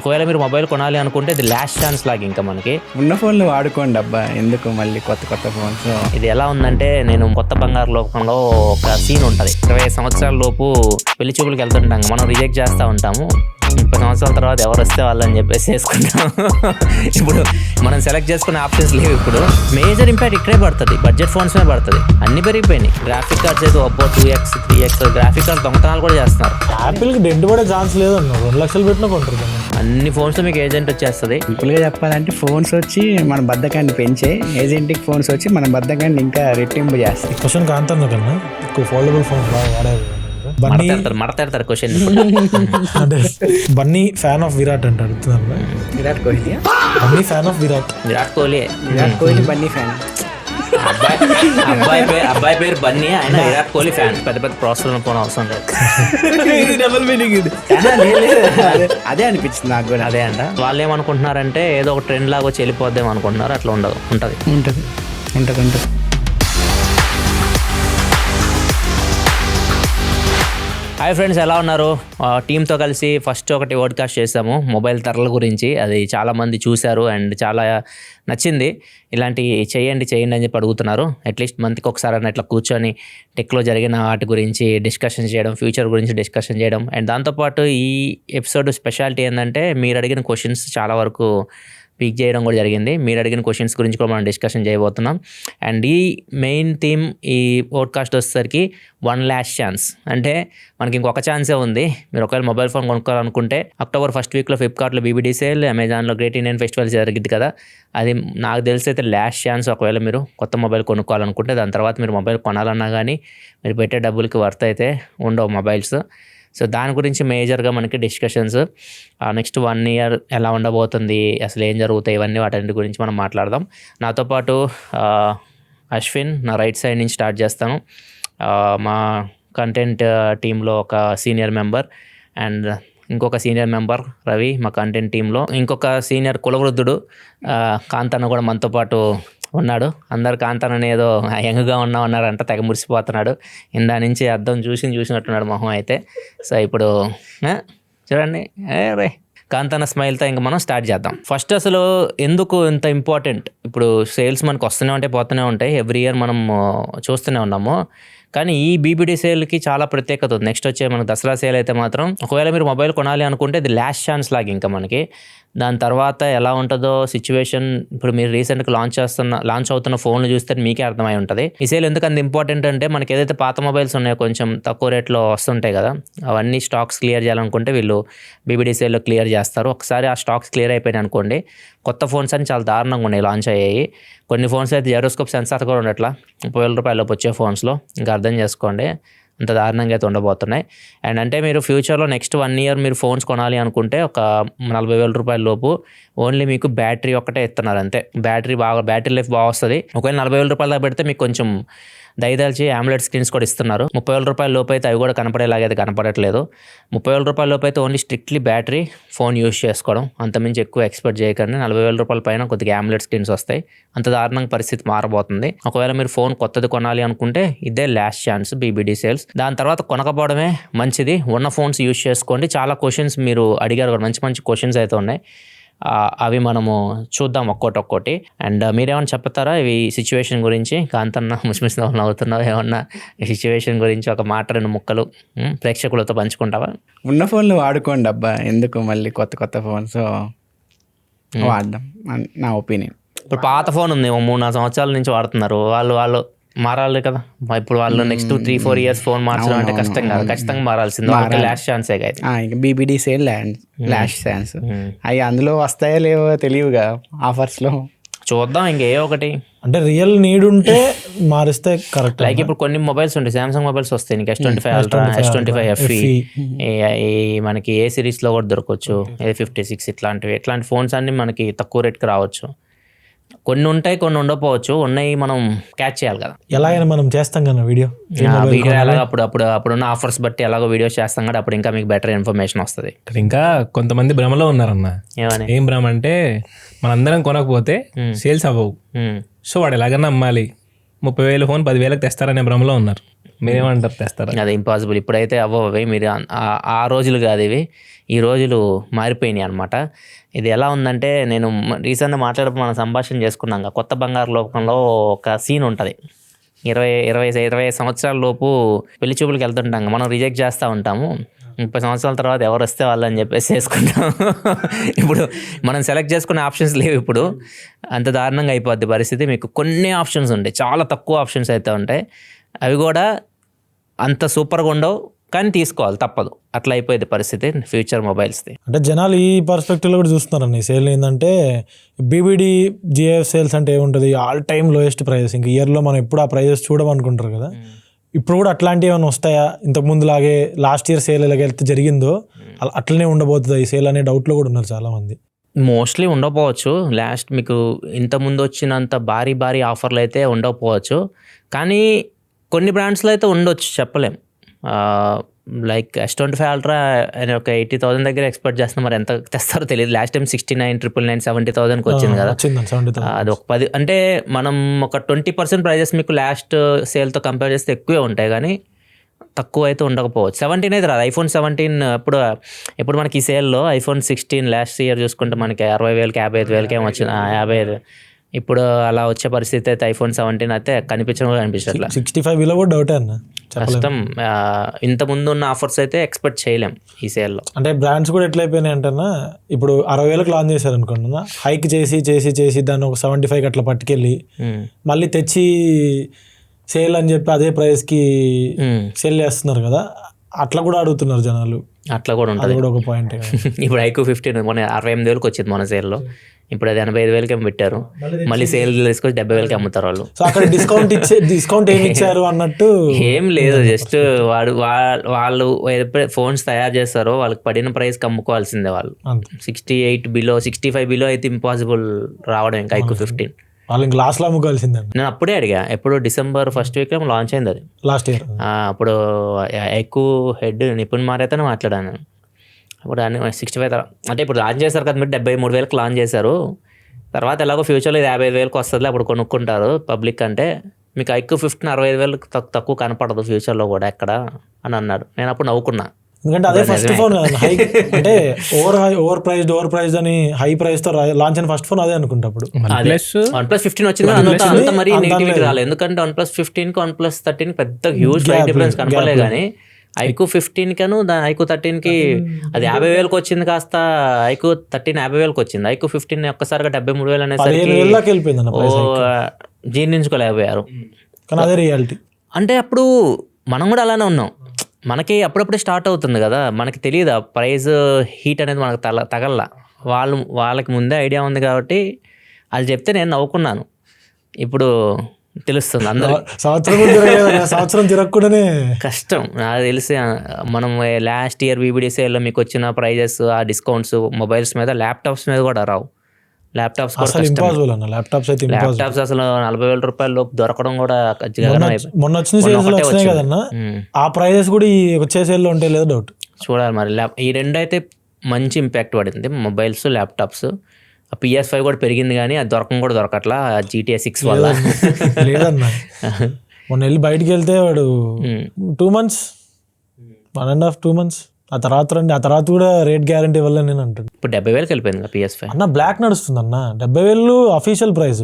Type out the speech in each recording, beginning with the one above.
ఒకవేళ మీరు మొబైల్ కొనాలి అనుకుంటే ఇది లాస్ట్ ఛాన్స్ లాగా ఇంకా మనకి ఉన్న ఫోన్లు వాడుకోండి అబ్బా, ఎందుకు మళ్ళీ కొత్త ఫోన్స్. ఇది ఎలా ఉందంటే, నేను కొత్త బంగారు లోకంలో ఒక సీన్ ఉంటుంది. 20 సంవత్సరాల లోపు పెళ్లి చూపులకు వెళ్తుంటాం, మనం రిజెక్ట్ చేస్తూ ఉంటాము. 30 సంవత్సరాల తర్వాత ఎవరు వస్తే వాళ్ళని చెప్పేసి వేసుకుంటాం. ఇప్పుడు మనం సెలెక్ట్ చేసుకునే ఆప్షన్స్ లేవు. ఇప్పుడు మేజర్ ఇంపాక్ట్ ఇక్కడే పడుతుంది, బడ్జెట్ ఫోన్స్ మీద పడుతుంది. అన్ని పెరిగిపోయినాయి. గ్రాఫిక్ కార్డ్స్ అయితే Oppo 2x 3x graphic card దొంగతనాలు కూడా చేస్తున్నారు. యాపిల్కి డెంట్ పడే ఛాన్స్ లేదు అన్న, 2 లక్షలు పెట్టినా కొంటారు. అన్ని ఫోన్స్ మీకు ఏజెంట్ వచ్చేస్తుంది. సింపుల్గా చెప్పాలంటే ఫోన్స్ వచ్చి మన బద్ధకాన్ని పెంచే, ఏజెంటిక్ ఫోన్స్ వచ్చి మన బద్ధకాన్ని ఇంకా రెట్టింపు చేస్తాయి. క్వశ్చన్ కాంతన్న కన్నా ఎక్కువ ఫోల్డబుల్ ఫోన్స్ బాగా వాడేది. మడతాడతారు క్వశ్చన్. అంటే బన్నీ ఫ్యాన్ ఆఫ్ విరాట్ అంటే అడుగుతున్నారు. Virat Kohli, Bunny fan of Virat Kohli Bunny fan. అబ్బాయి పేరు బన్నీ, ఆయన విరాట్ కోహ్లీ ఫ్యాన్. పెద్ద పెద్ద ప్రాసెస్ పోవడం అవసరం లేదు. అదే అనిపించింది నాకు కూడా. అదే అంట. వాళ్ళు ఏమనుకుంటున్నారంటే ఏదో ఒక ట్రెండ్ లాగా వచ్చి వెళ్ళిపోద్దాం అనుకుంటున్నారు. అట్లా ఉండదు, ఉంటుంది. హాయ్ ఫ్రెండ్స్, ఎలా ఉన్నారు? టీంతో కలిసి ఫస్ట్ ఒకటి పోడ్కాస్ట్ చేసాము మొబైల్ ధరల గురించి. అది చాలామంది చూశారు అండ్ చాలా నచ్చింది. ఇలాంటి చేయండి అని చెప్పి అడుగుతున్నారు. అట్లీస్ట్ మంత్కి ఒకసారి అన్న ఇట్లా కూర్చొని టెక్లో జరిగిన వాటి గురించి డిస్కషన్ చేయడం, ఫ్యూచర్ గురించి డిస్కషన్ చేయడం. అండ్ దాంతోపాటు ఈ ఎపిసోడ్ స్పెషాలిటీ ఏంటంటే, మీరు అడిగిన క్వశ్చన్స్ చాలా వరకు పిక్ చేయడం కూడా జరిగింది. మీరు అడిగిన క్వశ్చన్స్ గురించి కూడా మనం డిస్కషన్ చేయబోతున్నాం. అండ్ ఈ మెయిన్ థీమ్ ఈ పోడ్కాస్ట్ వచ్చేసరికి 1 లాస్ట్ ఛాన్స్. అంటే మనకి ఇంకొక ఛాన్సే ఉంది. మీరు ఒకవేళ మొబైల్ ఫోన్ కొనుక్కోవాలనుకుంటే October 1st వీక్లో ఫ్లిప్కార్ట్లో BBD సేల్, అమెజాన్లో గ్రేట్ ఇండియన్ ఫెస్టివల్ జరిగింది కదా, అది నాకు తెలిసి అయితే లాస్ట్ ఛాన్స్. ఒకవేళ మీరు కొత్త మొబైల్ కొనుక్కోవాలనుకుంటే దాని తర్వాత మీరు మొబైల్ కొనాలన్నా కానీ మీరు పెట్టే డబ్బులకి వర్త్ అయితే ఉండవు మొబైల్స్. సో దాని గురించి మేజర్గా మనకి డిస్కషన్స్, నెక్స్ట్ 1 year ఎలా ఉండబోతుంది, అసలు ఏం జరుగుతాయి, ఇవన్నీ వాటి గురించి మనం మాట్లాడదాం. నాతో పాటు అశ్విన్, నా రైట్ సైడ్ నుంచి స్టార్ట్ చేస్తాను. మా కంటెంట్ టీంలో ఒక సీనియర్ మెంబర్, అండ్ ఇంకొక సీనియర్ మెంబర్ రవి మా కంటెంట్ టీంలో. ఇంకొక సీనియర్ కులవృద్ధుడు కాంతన్న కూడా మనతో పాటు ఉన్నాడు. అందరు కాంతనని ఏదో యంగ్గా ఉన్నారంట, తెగ మురిసిపోతున్నాడు. ఇందా నుంచి అద్దం చూసినట్టున్నాడు మొహం అయితే. సో ఇప్పుడు చూడండి, రే కాంతన స్మైల్తో ఇంక మనం స్టార్ట్ చేద్దాం. ఫస్ట్ అసలు ఎందుకు ఇంత ఇంపార్టెంట్? ఇప్పుడు సేల్స్ మనకు వస్తూనే ఉంటాయి, పోతూనే ఉంటాయి. ఎవ్రీ ఇయర్ మనం చూస్తూనే ఉన్నాము. కానీ ఈ BBD సేల్కి చాలా ప్రత్యేకత ఉంది. నెక్స్ట్ వచ్చే మనకు దసరా సేల్ అయితే మాత్రం, ఒకవేళ మీరు మొబైల్ కొనాలి అనుకుంటే ఇది లాస్ట్ ఛాన్స్ లాగా ఇంకా మనకి. దాని తర్వాత ఎలా ఉంటుందో సిచ్యువేషన్, ఇప్పుడు మీరు రీసెంట్గా లాంచ్ అవుతున్న ఫోన్లు చూస్తే మీకే అర్థమై ఉంటుంది. ఈ సేల్ ఎందుకు అంత ఇంపార్టెంట్ అంటే, మనకి ఏదైతే పాత మొబైల్స్ ఉన్నాయో కొంచెం తక్కువ రేట్లో వస్తుంటాయి కదా, అవన్నీ స్టాక్స్ క్లియర్ చేయాలనుకుంటే వీళ్ళు BBD సేల్లో క్లియర్ చేస్తారు. ఒకసారి ఆ స్టాక్స్ క్లియర్ అయిపోయినాయి అనుకోండి, కొత్త ఫోన్స్ అని చాలా దారుణంగా ఉన్నాయి లాంచ్ అయ్యాయి. కొన్ని ఫోన్స్ అయితే జైరోస్కోప్ సెన్సార్ కూడా ఉండట్లా 30,000 రూపాయలలోపు వచ్చే ఫోన్స్లో. ఇంకా అర్థం చేసుకోండి అంత దారుణంగా అయితే ఉండబోతున్నాయి. అండ్ అంటే మీరు ఫ్యూచర్లో నెక్స్ట్ 1 year మీరు ఫోన్స్ కొనాలి అనుకుంటే ఒక 40,000 రూపాయల లోపు ఓన్లీ మీకు బ్యాటరీ ఒక్కటే ఇస్తున్నారు అంతే. బ్యాటరీ లైఫ్ బాగా వస్తుంది. ఒకవేళ 40,000 రూపాయల దాకా పెడితే మీకు కొంచెం దయదాల్చి AMOLED స్క్రీన్స్ కూడా ఇస్తున్నారు. 30,000 రూపాయల లోపు అయితే అవి కూడా కనపడేలాగైతే కనపడట్లేదు. 30,000 రూపాయల లోపు అయితే only strictly battery phone use చేసుకోవడం, అంతమించి ఎక్కువ ఎక్స్పెక్ట్ చేయకండి. 40,000 రూపాయల పైన కొద్దిగా AMOLED స్క్రీన్స్ వస్తాయి. అంత దారుణంగా పరిస్థితి మారబోతుంది. ఒకవేళ మీరు ఫోన్ కొత్తది కొనాలి అనుకుంటే ఇదే లాస్ట్ ఛాన్స్ BBD సేల్స్. దాని తర్వాత కొనకపోవడమే మంచిది. ఉన్న ఫోన్స్ యూస్ చేసుకోండి. చాలా క్వశ్చన్స్ మీరు అడిగారు కూడా, మంచి క్వశ్చన్స్ అయితే ఉన్నాయి. అవి మనము చూద్దాం ఒక్కోటి. అండ్ మీరేమన్నా చెప్తారా ఈ సిచ్యువేషన్ గురించి? కాంతన్న ముసిమిసి అవుతున్నావు, ఏమన్నా ఈ సిచ్యువేషన్ గురించి ఒక మాట 2 ముక్కలు ప్రేక్షకులతో పంచుకుంటావా? ఉన్న ఫోన్లు వాడుకోండి అబ్బా, ఎందుకు మళ్ళీ కొత్త ఫోన్స్ వాడదాం నా ఒపీనియన్. ఇప్పుడు పాత ఫోన్ ఉంది, 3-4 సంవత్సరాల నుంచి వాడుతున్నారు. వాళ్ళు మారాలి కదా. ఇప్పుడు వాళ్ళు నెక్స్ట్ 3-4 years ఫోన్ మార్చడం అంటే కష్టం కాదు, ఖచ్చితంగా మారాల్సింది. లాస్ట్ ఛాన్సే కదా. BBD sale last chance. అవి అందులో వస్తాయో లేవో తెలియవుగా ఆఫర్స్లో. చూద్దాం ఇంకే ఒకటి. అంటే రియల్ నీడ్ ఉంటే మారిస్తే కరెక్ట్. లైక్ ఇప్పుడు కొన్ని మొబైల్స్ ఉంటాయి, సామ్సంగ్ మొబైల్స్ వస్తాయి నీకు, S25 Ultra, S25 FE, మనకి ఏ సిరీస్లో కూడా దొరకవచ్చు, A56 ఇట్లాంటి ఫోన్స్ అన్ని మనకి తక్కువ రేట్కి రావచ్చు. కొన్ని ఉంటాయి, కొన్ని ఉండకపోవచ్చు. ఉన్నాయి, మనం క్యాచ్ చేయాలి కదా. ఎలాగైనా మనం చేస్తాం కదా వీడియో ఎలాగో అప్పుడున్న ఆఫర్స్ బట్టి ఎలాగో వీడియోస్ చేస్తాం కదా, అప్పుడు ఇంకా మీకు బెటర్ ఇన్ఫర్మేషన్ వస్తుంది. ఇంకా కొంతమంది భ్రమలో ఉన్నారన్న. ఏం భ్రమ అంటే, మనందరం కొనకపోతే సేల్స్ అవ్వవు, సో వాడు ఎలాగన్నా అమ్మాలి, 30,000 ఫోన్ 10,000కి తెస్తారనే భ్రమలో ఉన్నారు. మీరేమంటారు, తెస్తారా? అది ఇంపాసిబుల్. ఇప్పుడైతే అవ్వవి. మీరు ఆ రోజులు కాదు ఇవి, ఈ రోజులు మారిపోయినాయి అనమాట. ఇది ఎలా ఉందంటే, నేను రీసెంట్గా మాట్లాడప్పుడు మనం సంభాషణ చేసుకున్నాం, కొత్త బంగారు లోకంలో ఒక సీన్ ఉంటుంది. 20 సంవత్సరాల లోపు పెళ్లి చూపులకు వెళ్తుంటాం, మనం రిజెక్ట్ చేస్తూ ఉంటాము. 30 సంవత్సరాల తర్వాత ఎవరు వస్తే వాళ్ళు అని చెప్పేసి చేసుకుంటాం. ఇప్పుడు మనం సెలెక్ట్ చేసుకునే ఆప్షన్స్ లేవు. ఇప్పుడు అంత దారుణంగా అయిపోద్ది పరిస్థితి. మీకు కొన్ని ఆప్షన్స్ ఉంటాయి, చాలా తక్కువ ఆప్షన్స్ అయితే ఉంటాయి. అవి కూడా అంత సూపర్గా ఉండవు, కానీ తీసుకోవాలి, తప్పదు. అట్లా అయిపోయింది పరిస్థితి ఫ్యూచర్ మొబైల్స్ది. అంటే జనాలు ఈ పర్స్పెక్టివ్లో కూడా చూస్తున్నారండి. సేల్ ఏంటంటే బీబీడీ జిఎఫ్ సేల్స్ అంటే ఏముంటుంది, ఆల్ టైమ్ లోయెస్ట్ ప్రైజెస్. ఇంకా ఇయర్లో మనం ఎప్పుడు ఆ ప్రైజెస్ చూడమనుకుంటారు కదా. ఇప్పుడు కూడా అట్లాంటివి ఏమైనా వస్తాయా? ఇంతకుముందు లాగే లాస్ట్ ఇయర్ సేల్ ఎలాగైతే జరిగిందో అట్లనే ఉండబోతుంది ఈ సేల్ అనే డౌట్లో కూడా ఉన్నారు చాలామంది. మోస్ట్లీ ఉండకపోవచ్చు. లాస్ట్ మీకు ఇంతకుముందు వచ్చినంత భారీ ఆఫర్లు అయితే ఉండకపోవచ్చు, కానీ కొన్ని బ్రాండ్స్లో అయితే ఉండొచ్చు, చెప్పలేం. లైక్ S25 Ultra ఒక 80,000 దగ్గర ఎక్స్పెక్ట్ చేస్తున్నాం, మరి ఎంత తెస్తారో తెలియదు. లాస్ట్ టైం 69,999 70,000కి వచ్చింది కదా. అది ఒక 10, అంటే మనం ఒక 20% ప్రైజెస్ మీకు లాస్ట్ సేల్తో కంపేర్ చేస్తే ఎక్కువే ఉంటాయి, కానీ తక్కువ అయితే ఉండకపోవచ్చు. 17 అయితే రాదు. iPhone 17 ఇప్పుడు మనకి ఈ సేల్లో iPhone 16 లాస్ట్ ఇయర్ చూసుకుంటే మనకి 60,000కి 55,000కి ఏమో వచ్చింది, 55. ఇప్పుడు అలా వచ్చే పరిస్థితి అయితే iPhone 17 అయితే కనిపించడం కూడా కనిపించట్లా. 65 విలో కూడా డౌటే అన్న, కష్టం. ఇంత ముందు ఉన్న ఆఫర్స్ అయితే ఎక్స్పెక్ట్ చేయలేం ఈ సేల్లో. అంటే బ్రాండ్స్ కూడా ఎట్లయిపోయినాయి అంటన్నా, ఇప్పుడు 60,000కి లాంచ్ చేశారు అనుకుంటున్నా, హైక్ చేసి దాన్ని ఒక 75కి అట్లా పట్టుకెళ్ళి మళ్ళీ తెచ్చి సేల్ అని చెప్పి అదే ప్రైస్కి సేల్ చేస్తున్నారు కదా. అట్లా కూడా అడుగుతున్నారు జనాలు. అట్లా కూడా ఉంటుంది, కూడా ఒక పాయింట్. ఇప్పుడు iQOO 15 మొన్న 68,000కి వచ్చింది మన సేల్లో, ఇప్పుడు అది 85,000కి పెట్టారు. మళ్ళీ సేల్ తీసుకొచ్చి 70,000కి అమ్ముతారు వాళ్ళు. సో అక్కడ డిస్కౌంట్ ఏమి ఇచ్చారు అన్నట్టు ఏం లేదు, జస్ట్ వాళ్ళు ఫోన్స్ తయారు చేస్తారో వాళ్ళకి పడిన ప్రైస్కి అమ్ముకోవాల్సిందే వాళ్ళు. 68 బిలో 65 బిలో అయితే ఇంపాసిబుల్ రావడం ఇంకా iQOO 15. వాళ్ళని గ్లాస్లో అమ్ముకోవాల్సిందే. నేను అప్పుడే అడిగా, ఎప్పుడు December 1st వీక్లో లాంచ్ అయింది అది, లాస్ట్ ఇయర్. అప్పుడు iQOO హెడ్ నిపుణ్ మారేతోనే మాట్లాడాను. ఇప్పుడు అన్ని 65 తర్వాత, అంటే ఇప్పుడు లాంచ్ చేశారు కదా మీరు, 73,000కి లాంచ్ చేశారు. తర్వాత ఎలాగో ఫ్యూచర్లో ఇది 55,000కి వస్తుంది, అప్పుడు కొనుక్కుంటారు పబ్లిక్. అంటే మీకు iQOO 15 65,000కి తక్కువ కనపడదు ఫ్యూచర్లో కూడా ఎక్కడ అని అన్నాడు. నేను అప్పుడు నవ్వుకున్నా, ఎందుకంటే అదే ఫస్ట్ ఫోన్ హై, అంటే ఓవర్ ప్రైజ్డ్ అని హై ప్రైస్తో లాంచ్ అయిన ఫస్ట్ ఫోన్ అదే అనుకుంటా. అప్పుడు OnePlus 15 వచ్చింది, అంత మరీ నెగిటివిటీ రాలేదు. ఎందుకంటే OnePlus 15కి OnePlus 13 పెద్ద హ్యూజ్ ప్రైస్ డిఫరెన్స్ కనపడలేదు. కానీ iQOO 15 కను iQOO 13కి అది 50,000కి వచ్చింది, కాస్త iQOO 13 50,000కి వచ్చింది. iQOO 15 ఒక్కసారిగా 73,000 అనేసరికి జీర్ణించుకోలేకపోయారు. కానీ అదే రియాలిటీ. అంటే అప్పుడు మనం కూడా అలానే ఉన్నాం, మనకి అప్పుడప్పుడే స్టార్ట్ అవుతుంది కదా, మనకి తెలియదు ఆ ప్రైస్ హీట్ అనేది మనకు తగల్లా. వాళ్ళకి ముందే ఐడియా ఉంది కాబట్టి వాళ్ళు చెప్తే నేను నవ్వుకున్నాను. ఇప్పుడు తెలుస్తుంది అందరూ. సంవత్సరం తిరగకుండానే కష్టం. నాకు తెలిసి మనం లాస్ట్ ఇయర్ BBDCలో మీకు వచ్చిన ప్రైజెస్, ఆ డిస్కౌంట్స్ మొబైల్స్ మీద, ల్యాప్టాప్స్ మీద కూడా రావు. ల్యాప్టాప్స్ అసలు 40,000 రూపాయల లోపు దొరకడం కూడా మొన్న వచ్చిన కదన్నా, ఆ ప్రైజెస్ కూడా ఈ వచ్చే సేల్లో ఉంటే లేదా డౌట్. చూడాలి మరి. ఈ రెండు అయితే మంచి ఇంపాక్ట్ పడింది, మొబైల్స్ ల్యాప్టాప్స్. PS5 కూడా పెరిగింది, కానీ అది దొరకట్లా GTA 6 వల్ల. లేదన్నా, మొన్న వెళ్ళి బయటికి వెళ్తే వాడు 2 months 1.5 2 months ఆ తర్వాత కూడా రేట్ గ్యారంటీ వల్ల నేను అంటాను. ఇప్పుడు 70,000కి వెళ్ళిపోయింది PS5 అన్న. బ్లాక్ నడుస్తుంది అన్న, 70,000 అఫీషియల్ ప్రైస్.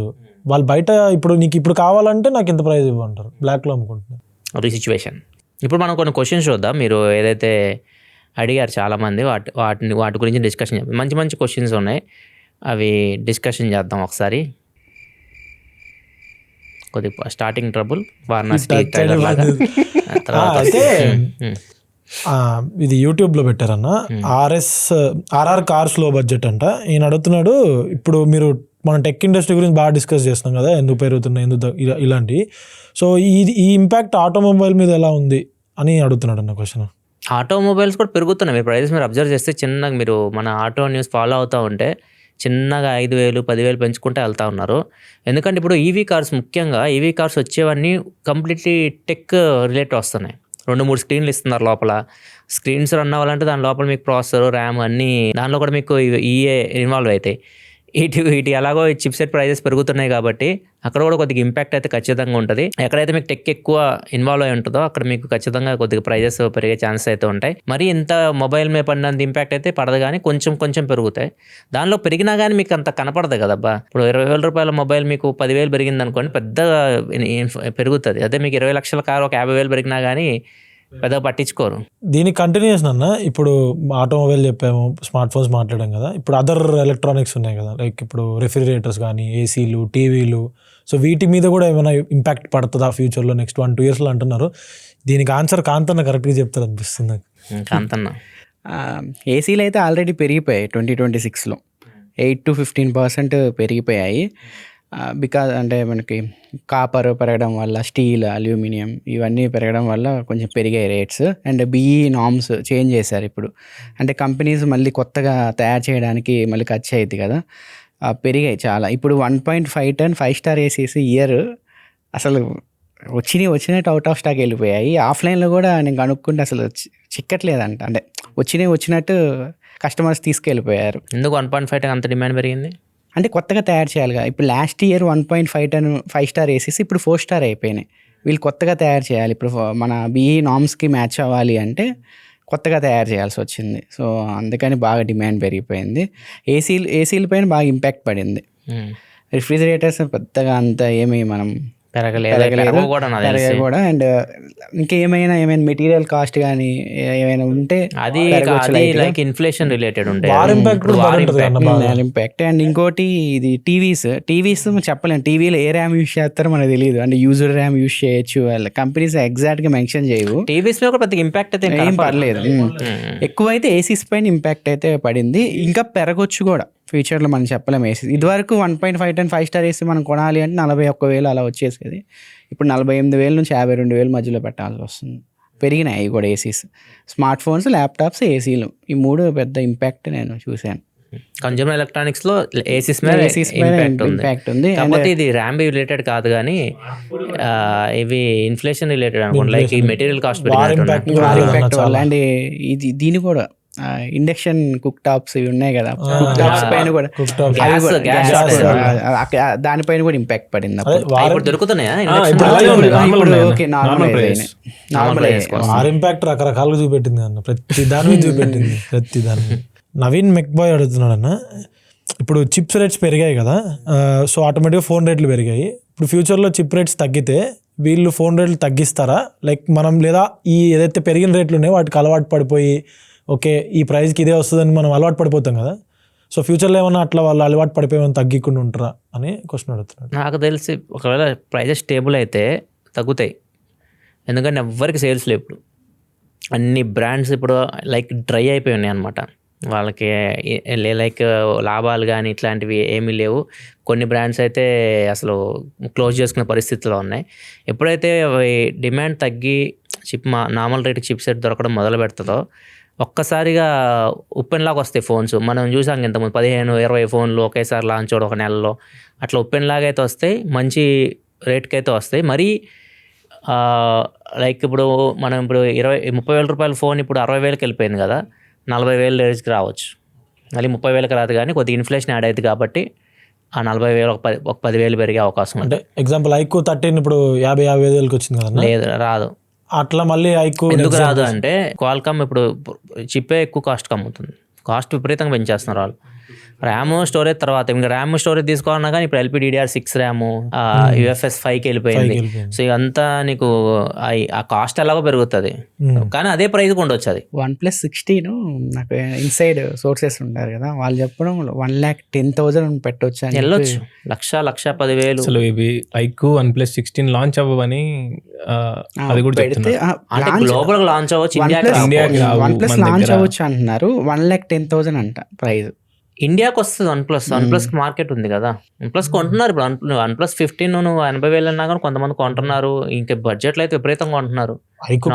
వాళ్ళు బయట ఇప్పుడు కావాలంటే నాకు ఇంత ప్రైస్ ఇవ్వంటారు, బ్లాక్లో అమ్ముకుంటున్నారు. అది సిచ్యువేషన్. ఇప్పుడు మనం కొన్ని క్వశ్చన్స్ చూద్దాం. మీరు ఏదైతే అడిగారు చాలామంది, వాటి గురించి డిస్కషన్ చేద్దాం. మంచి క్వశ్చన్స్ ఉన్నాయి, అవి డిస్కషన్ చేద్దాం ఒకసారి. కొద్దిగా స్టార్టింగ్ ట్రబుల్ అయితే ఇది యూట్యూబ్లో పెట్టారన్న. RR కార్స్ లో బడ్జెట్ అంట. ఈయన అడుగుతున్నాడు, ఇప్పుడు మీరు మన టెక్ ఇండస్ట్రీ గురించి బాగా డిస్కస్ చేస్తున్నాం కదా, ఎందుకు పెరుగుతున్నాయి, ఇలాంటి. సో ఈ ఇంపాక్ట్ ఆటోమొబైల్ మీద ఎలా ఉంది అని అడుగుతున్నాడు అన్న క్వశ్చన్. ఆటోమొబైల్స్ కూడా పెరుగుతున్నాయి. మీ ప్రైజెస్ మీరు అబ్జర్వ్ చేస్తే చిన్నగా, మీరు మన ఆటో న్యూస్ ఫాలో అవుతూ ఉంటే చిన్నగా 5,000 10,000 పెంచుకుంటే వెళ్తూ ఉన్నారు. ఎందుకంటే ఇప్పుడు ముఖ్యంగా ఈవీ కార్స్ వచ్చేవన్నీ కంప్లీట్లీ టెక్ రిలేటెడ్ వస్తున్నాయి. 2-3 స్క్రీన్లు ఇస్తున్నారు లోపల. స్క్రీన్స్ రన్ అవ్వాలంటే దాని లోపల మీకు ప్రాసెసర్, ర్యామ్ అన్నీ, దానిలో కూడా మీకు ఈఏ ఇన్వాల్వ్ అవుతాయి. ఇటు ఎలాగో ఈ చిప్సెట్ ప్రైజెస్ పెరుగుతున్నాయి కాబట్టి అక్కడ కూడా కొద్దిగా ఇంపాక్ట్ అయితే ఖచ్చితంగా ఉంటుంది. ఎక్కడైతే మీకు టెక్ ఎక్కువ ఇన్వాల్వ్ అయి ఉంటుందో అక్కడ మీకు ఖచ్చితంగా కొద్దిగా ప్రైజెస్ పెరిగే ఛాన్సెస్ అయితే ఉంటాయి. మరి ఇంత మొబైల్ మీద పడినంత ఇంపాక్ట్ అయితే పడదు, కానీ కొంచెం పెరుగుతాయి. దానిలో పెరిగినా కానీ మీకు అంత కనపడదు కదబ్బా. ఇప్పుడు 20,000 రూపాయల మొబైల్ మీకు 10,000 పెరిగింది అనుకోండి, పెద్దగా పెరుగుతుంది. అదే మీకు 20 లక్షల కారు ఒక 50,000 పెరిగినా కానీ పెద్దగా పట్టించుకోరు. దీనికి కంటిన్యూషన్ అన్న, ఇప్పుడు ఆటోమొబైల్ చెప్పాము, స్మార్ట్ ఫోన్స్ మాట్లాడాం కదా, ఇప్పుడు అదర్ ఎలక్ట్రానిక్స్ ఉన్నాయి కదా, లైక్ ఇప్పుడు రెఫ్రిజిరేటర్స్ కానీ, ఏసీలు, టీవీలు. సో వీటి మీద కూడా ఏమైనా ఇంపాక్ట్ పడుతుందా ఫ్యూచర్లో, నెక్స్ట్ 1-2 ఇయర్స్లో అంటున్నారు. దీనికి ఆన్సర్ కాంతన్న కరెక్ట్గా చెప్తారు అనిపిస్తుంది. కాంతన్న, ఏసీలు అయితే ఆల్రెడీ పెరిగిపోయాయి 2026లో 8-15% పెరిగిపోయాయి. బికాజ్ అంటే మనకి కాపర్ పెరగడం వల్ల, స్టీల్, అల్యూమినియం ఇవన్నీ పెరగడం వల్ల కొంచెం పెరిగాయి rates. And BE norms change చేశారు ఇప్పుడు. అంటే కంపెనీస్ మళ్ళీ కొత్తగా తయారు చేయడానికి మళ్ళీ ఖర్చు అవుతుంది కదా, పెరిగాయి చాలా. ఇప్పుడు 1.5 టన్ 5 స్టార్ ఏసీస్ ఇయర్ అసలు వచ్చినట్టు అవుట్ ఆఫ్ స్టాక్ వెళ్ళిపోయాయి. ఆఫ్లైన్లో కూడా నేను కనుక్కుంటే అసలు చిక్కట్లేదంట. అంటే వచ్చినట్టు కస్టమర్స్ తీసుకెళ్ళిపోయారు. ఎందుకు 1.5 టన్ అంత డిమాండ్ పెరిగింది? అంటే కొత్తగా తయారు చేయాలిగా. ఇప్పుడు లాస్ట్ ఇయర్ 1.5 టన్ 5 స్టార్ ఏసీస్ ఇప్పుడు 4 స్టార్ అయిపోయినాయి. వీళ్ళు కొత్తగా తయారు చేయాలి. ఇప్పుడు మన BE నామ్స్కి మ్యాచ్ అవ్వాలి అంటే కొత్తగా తయారు చేయాల్సి వచ్చింది. సో అందుకని బాగా డిమాండ్ పెరిగిపోయింది. ఏసీల పైన బాగా ఇంపాక్ట్ పడింది. రిఫ్రిజిరేటర్స్ పెద్దగా అంత ఏమి మనం పెరగలేదు కూడా. అండ్ ఇంకేమైనా మెటీరియల్ కాస్ట్ కానీ ఏమైనా ఉంటే అది like inflation related impact. And ఇంకోటి ఇది టీవీస్ చెప్పలేము. టీవీలో ఏ ర్యామ్ యూస్ చేస్తారో మనకు తెలియదు. అంటే యూజర్ ర్యామ్ యూస్ చేయొచ్చు. వాళ్ళ కంపెనీస్ ఎగ్జాక్ట్గా మెన్షన్ చేయవు. టీవీస్ మీద కూడా పెద్ద ఇంపాక్ట్ అయితే ఏం పర్లేదు. ఎక్కువైతే ఏసీస్ పైన ఇంపాక్ట్ అయితే పడింది. ఇంకా పెరగొచ్చు కూడా ఫ్యూచర్లో, మనం చెప్పలేము. ఏసీ ఇదివరకు 1.5 టన్ 5 స్టార్ ఏసీ మనం కొనాలి అంటే 41,000 అలా వచ్చేసేది. ఇప్పుడు 48,000 నుంచి 52,000 మధ్యలో పెట్టాల్సి వస్తుంది. పెరిగినాయి అవి కూడా ఏసీస్. స్మార్ట్ ఫోన్స్, ల్యాప్టాప్స్, ఏసీలు, ఈ 3 పెద్ద ఇంపాక్ట్ నేను చూశాను. కన్జ్యూమర్ ఎలక్ట్రానిక్స్ లో ఏసీస్ మీద ఇంపాక్ట్ ఉంది. కాకపోతే ఇది ర్యామ్ రిలేటెడ్ కాదు, కానీ ఇవి ఇన్ఫ్లేషన్ రిలేటెడ్ అనుకోండి. లైక్ ఈ మెటీరియల్ కాస్ట్ ఇంపాక్ట్ వల్ల. అండ్ దీని కూడా ఇండక్షన్ కుక్ టాప్స్ ఇవి ఉన్నాయి కదా, కుక్ టాప్స్ పైన కూడా దానిపైన కూడా ఇంపాక్ట్ పడింది. దొరుకుతున్నాయా? ఇంపాక్ట్ రకరకాలుగా చూపెట్టింది అన్న, ప్రతి దాని మీద చూపెట్టింది ప్రతి దాన్ని. నవీన్ మెక్బాయ్ అడుగుతున్నాడు అన్న, ఇప్పుడు చిప్స్ రేట్స్ పెరిగాయి కదా, సో ఆటోమేటిక్గా ఫోన్ రేట్లు పెరిగాయి. ఇప్పుడు ఫ్యూచర్లో చిప్ రేట్స్ తగ్గితే వీళ్ళు ఫోన్ రేట్లు తగ్గిస్తారా? లైక్ మనం, లేదా ఈ ఏదైతే పెరిగిన రేట్లు ఉన్నాయో వాటికి అలవాటు పడిపోయి ఓకే ఈ ప్రైస్కి ఇదే వస్తుందని మనం అలవాటు పడిపోతాం కదా, సో ఫ్యూచర్లో ఏమన్నా అట్లా వాళ్ళు అలవాటు పడిపోయి తగ్గకుండా ఉంటారా అని క్వశ్చన్ అడుగుతున్నాడు. నాకు తెలిసి ఒకవేళ ప్రైజెస్ స్టేబుల్ అయితే తగ్గుతాయి. ఎందుకంటే ఎవ్వరికి సేల్స్ లేవు ఇప్పుడు. అన్ని బ్రాండ్స్ ఇప్పుడు లైక్ డ్రై అయిపోయి ఉన్నాయి అనమాట. వాళ్ళకి లైక్ లాభాలు కానీ ఇట్లాంటివి ఏమీ లేవు. కొన్ని బ్రాండ్స్ అయితే అసలు క్లోజ్ చేసుకునే పరిస్థితిలో ఉన్నాయి. ఎప్పుడైతే డిమాండ్ తగ్గి నార్మల్ రేట్ చిప్ సెట్ దొరకడం మొదలు పెడుతుందో ఒక్కసారిగా ఉప్పెన్లాగా వస్తాయి ఫోన్స్. మనం చూసాం ఇంతకుముందు 15-20 ఫోన్లు ఒకేసారి లాంచ్ అవడం ఒక నెలలో, అట్లా ఉప్పెన్లాగా అయితే వస్తాయి, మంచి రేట్కి అయితే వస్తాయి. మరి లైక్ ఇప్పుడు మనం ఇప్పుడు 30,000 రూపాయల ఫోన్ ఇప్పుడు 60,000కి వెళ్ళిపోయింది కదా, 40,000 రేంజ్కి రావచ్చు. మళ్ళీ 30,000కి రాదు, కానీ కొద్దిగా ఇన్ఫ్లేషన్ యాడ్ అవుతుంది కాబట్టి ఆ 40,000 ఒక 10,000 పెరిగే అవకాశం ఉంది. అంటే ఎగ్జాంపుల్ ఐక్యూ 13 ఇప్పుడు 50,000 వచ్చింది కదా, లేదు రాదు. అట్లా మళ్ళీ ఐక్యూ ఎందుకు రాదు అంటే క్వాల్కామ్ ఇప్పుడు చిప్పే ఎక్కువ కాస్ట్కి అమ్ముతుంది. కాస్ట్ విపరీతంగా పెంచేస్తున్నారు వాళ్ళు. ర్యామ్ స్టోరేజ్ తర్వాత ఇంకా ర్యామ్ స్టోరేజ్ తీసుకోవాలన్నా కానీ ఇప్పుడు LPDDR6 ర్యామ్ UFS 5కి వెళ్ళిపోయింది. సో ఇదంతా నీకు ఆ కాస్ట్ ఎలాగో పెరుగుతుంది, కానీ అదే ప్రైస్ ఉండొచ్చు. అది OnePlus 16 నాకు ఇన్సైడ్ సోర్సెస్ ఉంటారు కదా, వాళ్ళు చెప్పడం 1,10,000 పెట్టవచ్చు అని వెళ్ళొచ్చు. 1,10,000. అసలు ఇవి ఐక్యూ OnePlus 16 లాంచ్ అవ్వని అది కూడా పెడితే గ్లోబల్ లాంచ్ అవ్వచ్చు, OnePlus లాంచ్ అవ్వచ్చు అంటున్నారు. 1,10,000 అంట ప్రైస్. ఇండియాకి వస్తుంది వన్ప్లస్ మార్కెట్ ఉంది కదా, వన్ప్లస్ కొంటున్నారు. ఇప్పుడు OnePlus 15 నువ్వు 80,000 అన్నా కానీ కొంతమంది కొంటున్నారు. ఇంకా బడ్జెట్లో అయితే విపరీతంగా కొంటున్నారు. ఎక్కువ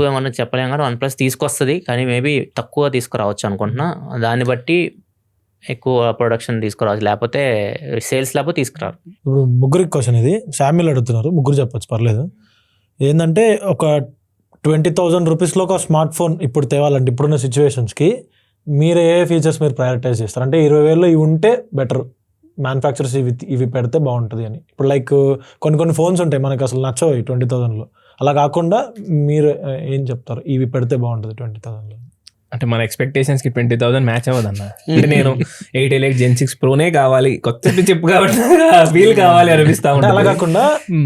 ఏమన్నా చెప్పలేం కానీ OnePlus తీసుకొస్తుంది, కానీ మేబీ తక్కువ తీసుకురావచ్చు అనుకుంటున్నా. దాన్ని బట్టి ఎక్కువ ప్రొడక్షన్ తీసుకురావచ్చు, లేకపోతే సేల్స్ లేకపోతే తీసుకురారు. ఇప్పుడు ముగ్గురికి క్వశ్చన్ ఇది, శామ్యుల్ అడుగుతున్నారు, ముగ్గురు చెప్పచ్చు పర్లేదు. ఏంటంటే ఒక 20,000 రూపీస్లో ఒక స్మార్ట్ ఫోన్ ఇప్పుడు తేవాలంటే ఇప్పుడున్న సిచ్యువేషన్స్కి మీరు ఏ ఫీచర్స్ మీరు ప్రయారిటైజ్ చేస్తారు? అంటే 20,000 ఇవి ఉంటే బెటర్, మ్యానుఫ్యాక్చరర్స్ ఇవి పెడితే బాగుంటుంది అని. ఇప్పుడు లైక్ కొన్ని ఫోన్స్ ఉంటాయి మనకు అసలు నచ్చవు 20,000లో. అలా కాకుండా మీరు ఏం చెప్తారు ఇవి పెడితే బాగుంటుంది 20,000లో? అంటే మన ఎక్స్పెక్టేషన్స్ కి 20,000 మ్యాచ్ అవ్వదన్న. అంటే నేను 888 Gen 6 Proనే కావాలి, కొత్త చెప్పు కాబట్టి ఫీల్ కావాలి అనిపిస్తా అంటే అలా ఉంటుంది. కాకుండా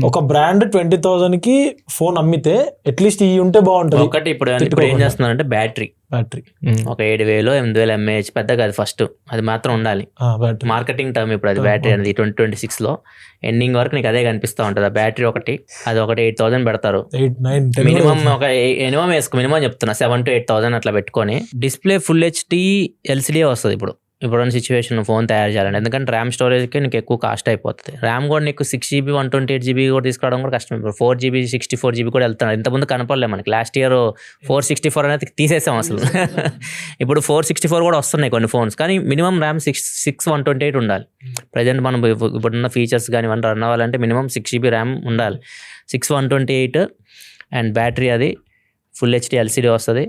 ఒక బ్రాండ్ 20,000కి ఫోన్ అమ్మితే అట్లీస్ట్ ఇవి ఉంటే బాగుంటుంది. ఒకటి ఇప్పుడు ఏం చేస్తున్నారంటే బ్యాటరీ బ్యాటరీ ఒక 7,000 8,000 mAh పెద్దగా అది ఫస్ట్ అది మాత్రం ఉండాలి. బ్యాటరీ మార్కెటింగ్ టర్మ్ ఇప్పుడు అది బ్యాటరీ అనేది 2026లో ఎండింగ్ వరకు నీకు అదే కనిపిస్తూ ఉంటుంది. ఆ బ్యాటరీ ఒకటి 8,000 పెడతారు 8-9-10 మినిమం. మినిమం వేసుకో, మినిమం చెప్తున్నా 7,000 to 8,000 అట్లా పెట్టుకొని డిస్ప్లే ఫుల్ హెచ్డి ఎల్సిడి వస్తుంది ఇప్పుడున్న సిచ్యువేషన్ ఫోన్ తయారు చేయాలంటే. ఎందుకంటే ర్యామ్ స్టోరేజ్కి నీకు ఎక్కువ కాస్ట్ అయిపోతుంది. ర్యామ్ కూడా నీకు 6GB 128GB కూడా తీసుకురావడం కూడా కష్టం. ఇప్పుడు 4GB 64GB కూడా వెళ్తున్నారు. ఇంతకుముందు కనపడలేదు మనకి. లాస్ట్ ఇయర్ 464 అనేది తీసేసాం అసలు. ఇప్పుడు 464 కూడా వస్తున్నాయి కొన్ని ఫోన్స్. కానీ మినిమం ర్యామ్ 6/128 ఉండాలి. ప్రజెంట్ మనం ఇప్పుడున్న ఫీచర్స్ కానీ ఇవన్నీ రన్ అవ్వాలంటే మినిమం 6GB ర్యామ్ ఉండాలి. 6/128 అండ్ బ్యాటరీ అది ఫుల్ హెచ్డి ఎల్సిడి వస్తుంది.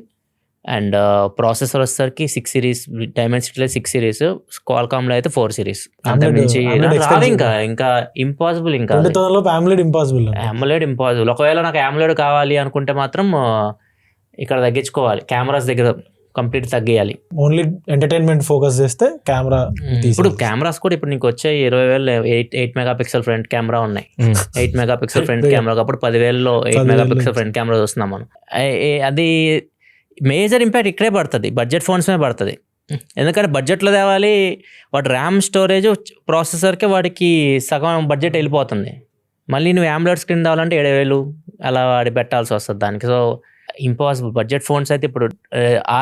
అండ్ ప్రాసెసర్ వచ్చేసరికి 6 series, డైమెన్సిటీలో 6 series, క్వాల్కామ్లో అయితే 4 series. అంతకుమించి రాదు ఇంకా ఇంపాసిబుల్. ఇంకా 20,000లో AMOLED ఇంపాసిబుల్. AMOLED impossible. ఒకవేళ నాకు AMOLED కావాలి అనుకుంటే మాత్రం ఇక్కడ తగ్గించుకోవాలి, కెమెరాస్ దగ్గర కంప్లీట్ తగ్గేయాలి. ఓన్లీ ఎంటర్టైన్మెంట్ ఫోకస్ చేస్తే కెమెరా. ఇప్పుడు కెమెరాస్ కూడా ఇప్పుడు నీకు వచ్చే 20,000 8 మెగాపిక్సెల్ ఫ్రంట్ కెమెరా ఉన్నాయి. 8 మెగాపిక్సెల్ ఫ్రంట్ కెమెరా అప్పుడు 10,000లో 8 మెగాపిక్సెల్ ఫ్రంట్ కెమెరా చూస్తున్నాం మనం. అది మేజర్ ఇంపాక్ట్ ఇక్కడే పడుతుంది, బడ్జెట్ ఫోన్స్ మీద పడుతుంది. ఎందుకంటే బడ్జెట్లో తేవాలి, వాటి ర్యామ్ స్టోరేజ్ ప్రాసెసర్కే వాడికి సగం బడ్జెట్ వెళ్ళిపోతుంది. మళ్ళీ నువ్వు AMOLED స్క్రీన్ కావాలంటే 7,000 అలా వాడి పెట్టాల్సి వస్తుంది దానికి. So impossible. బడ్జెట్ ఫోన్స్ అయితే ఇప్పుడు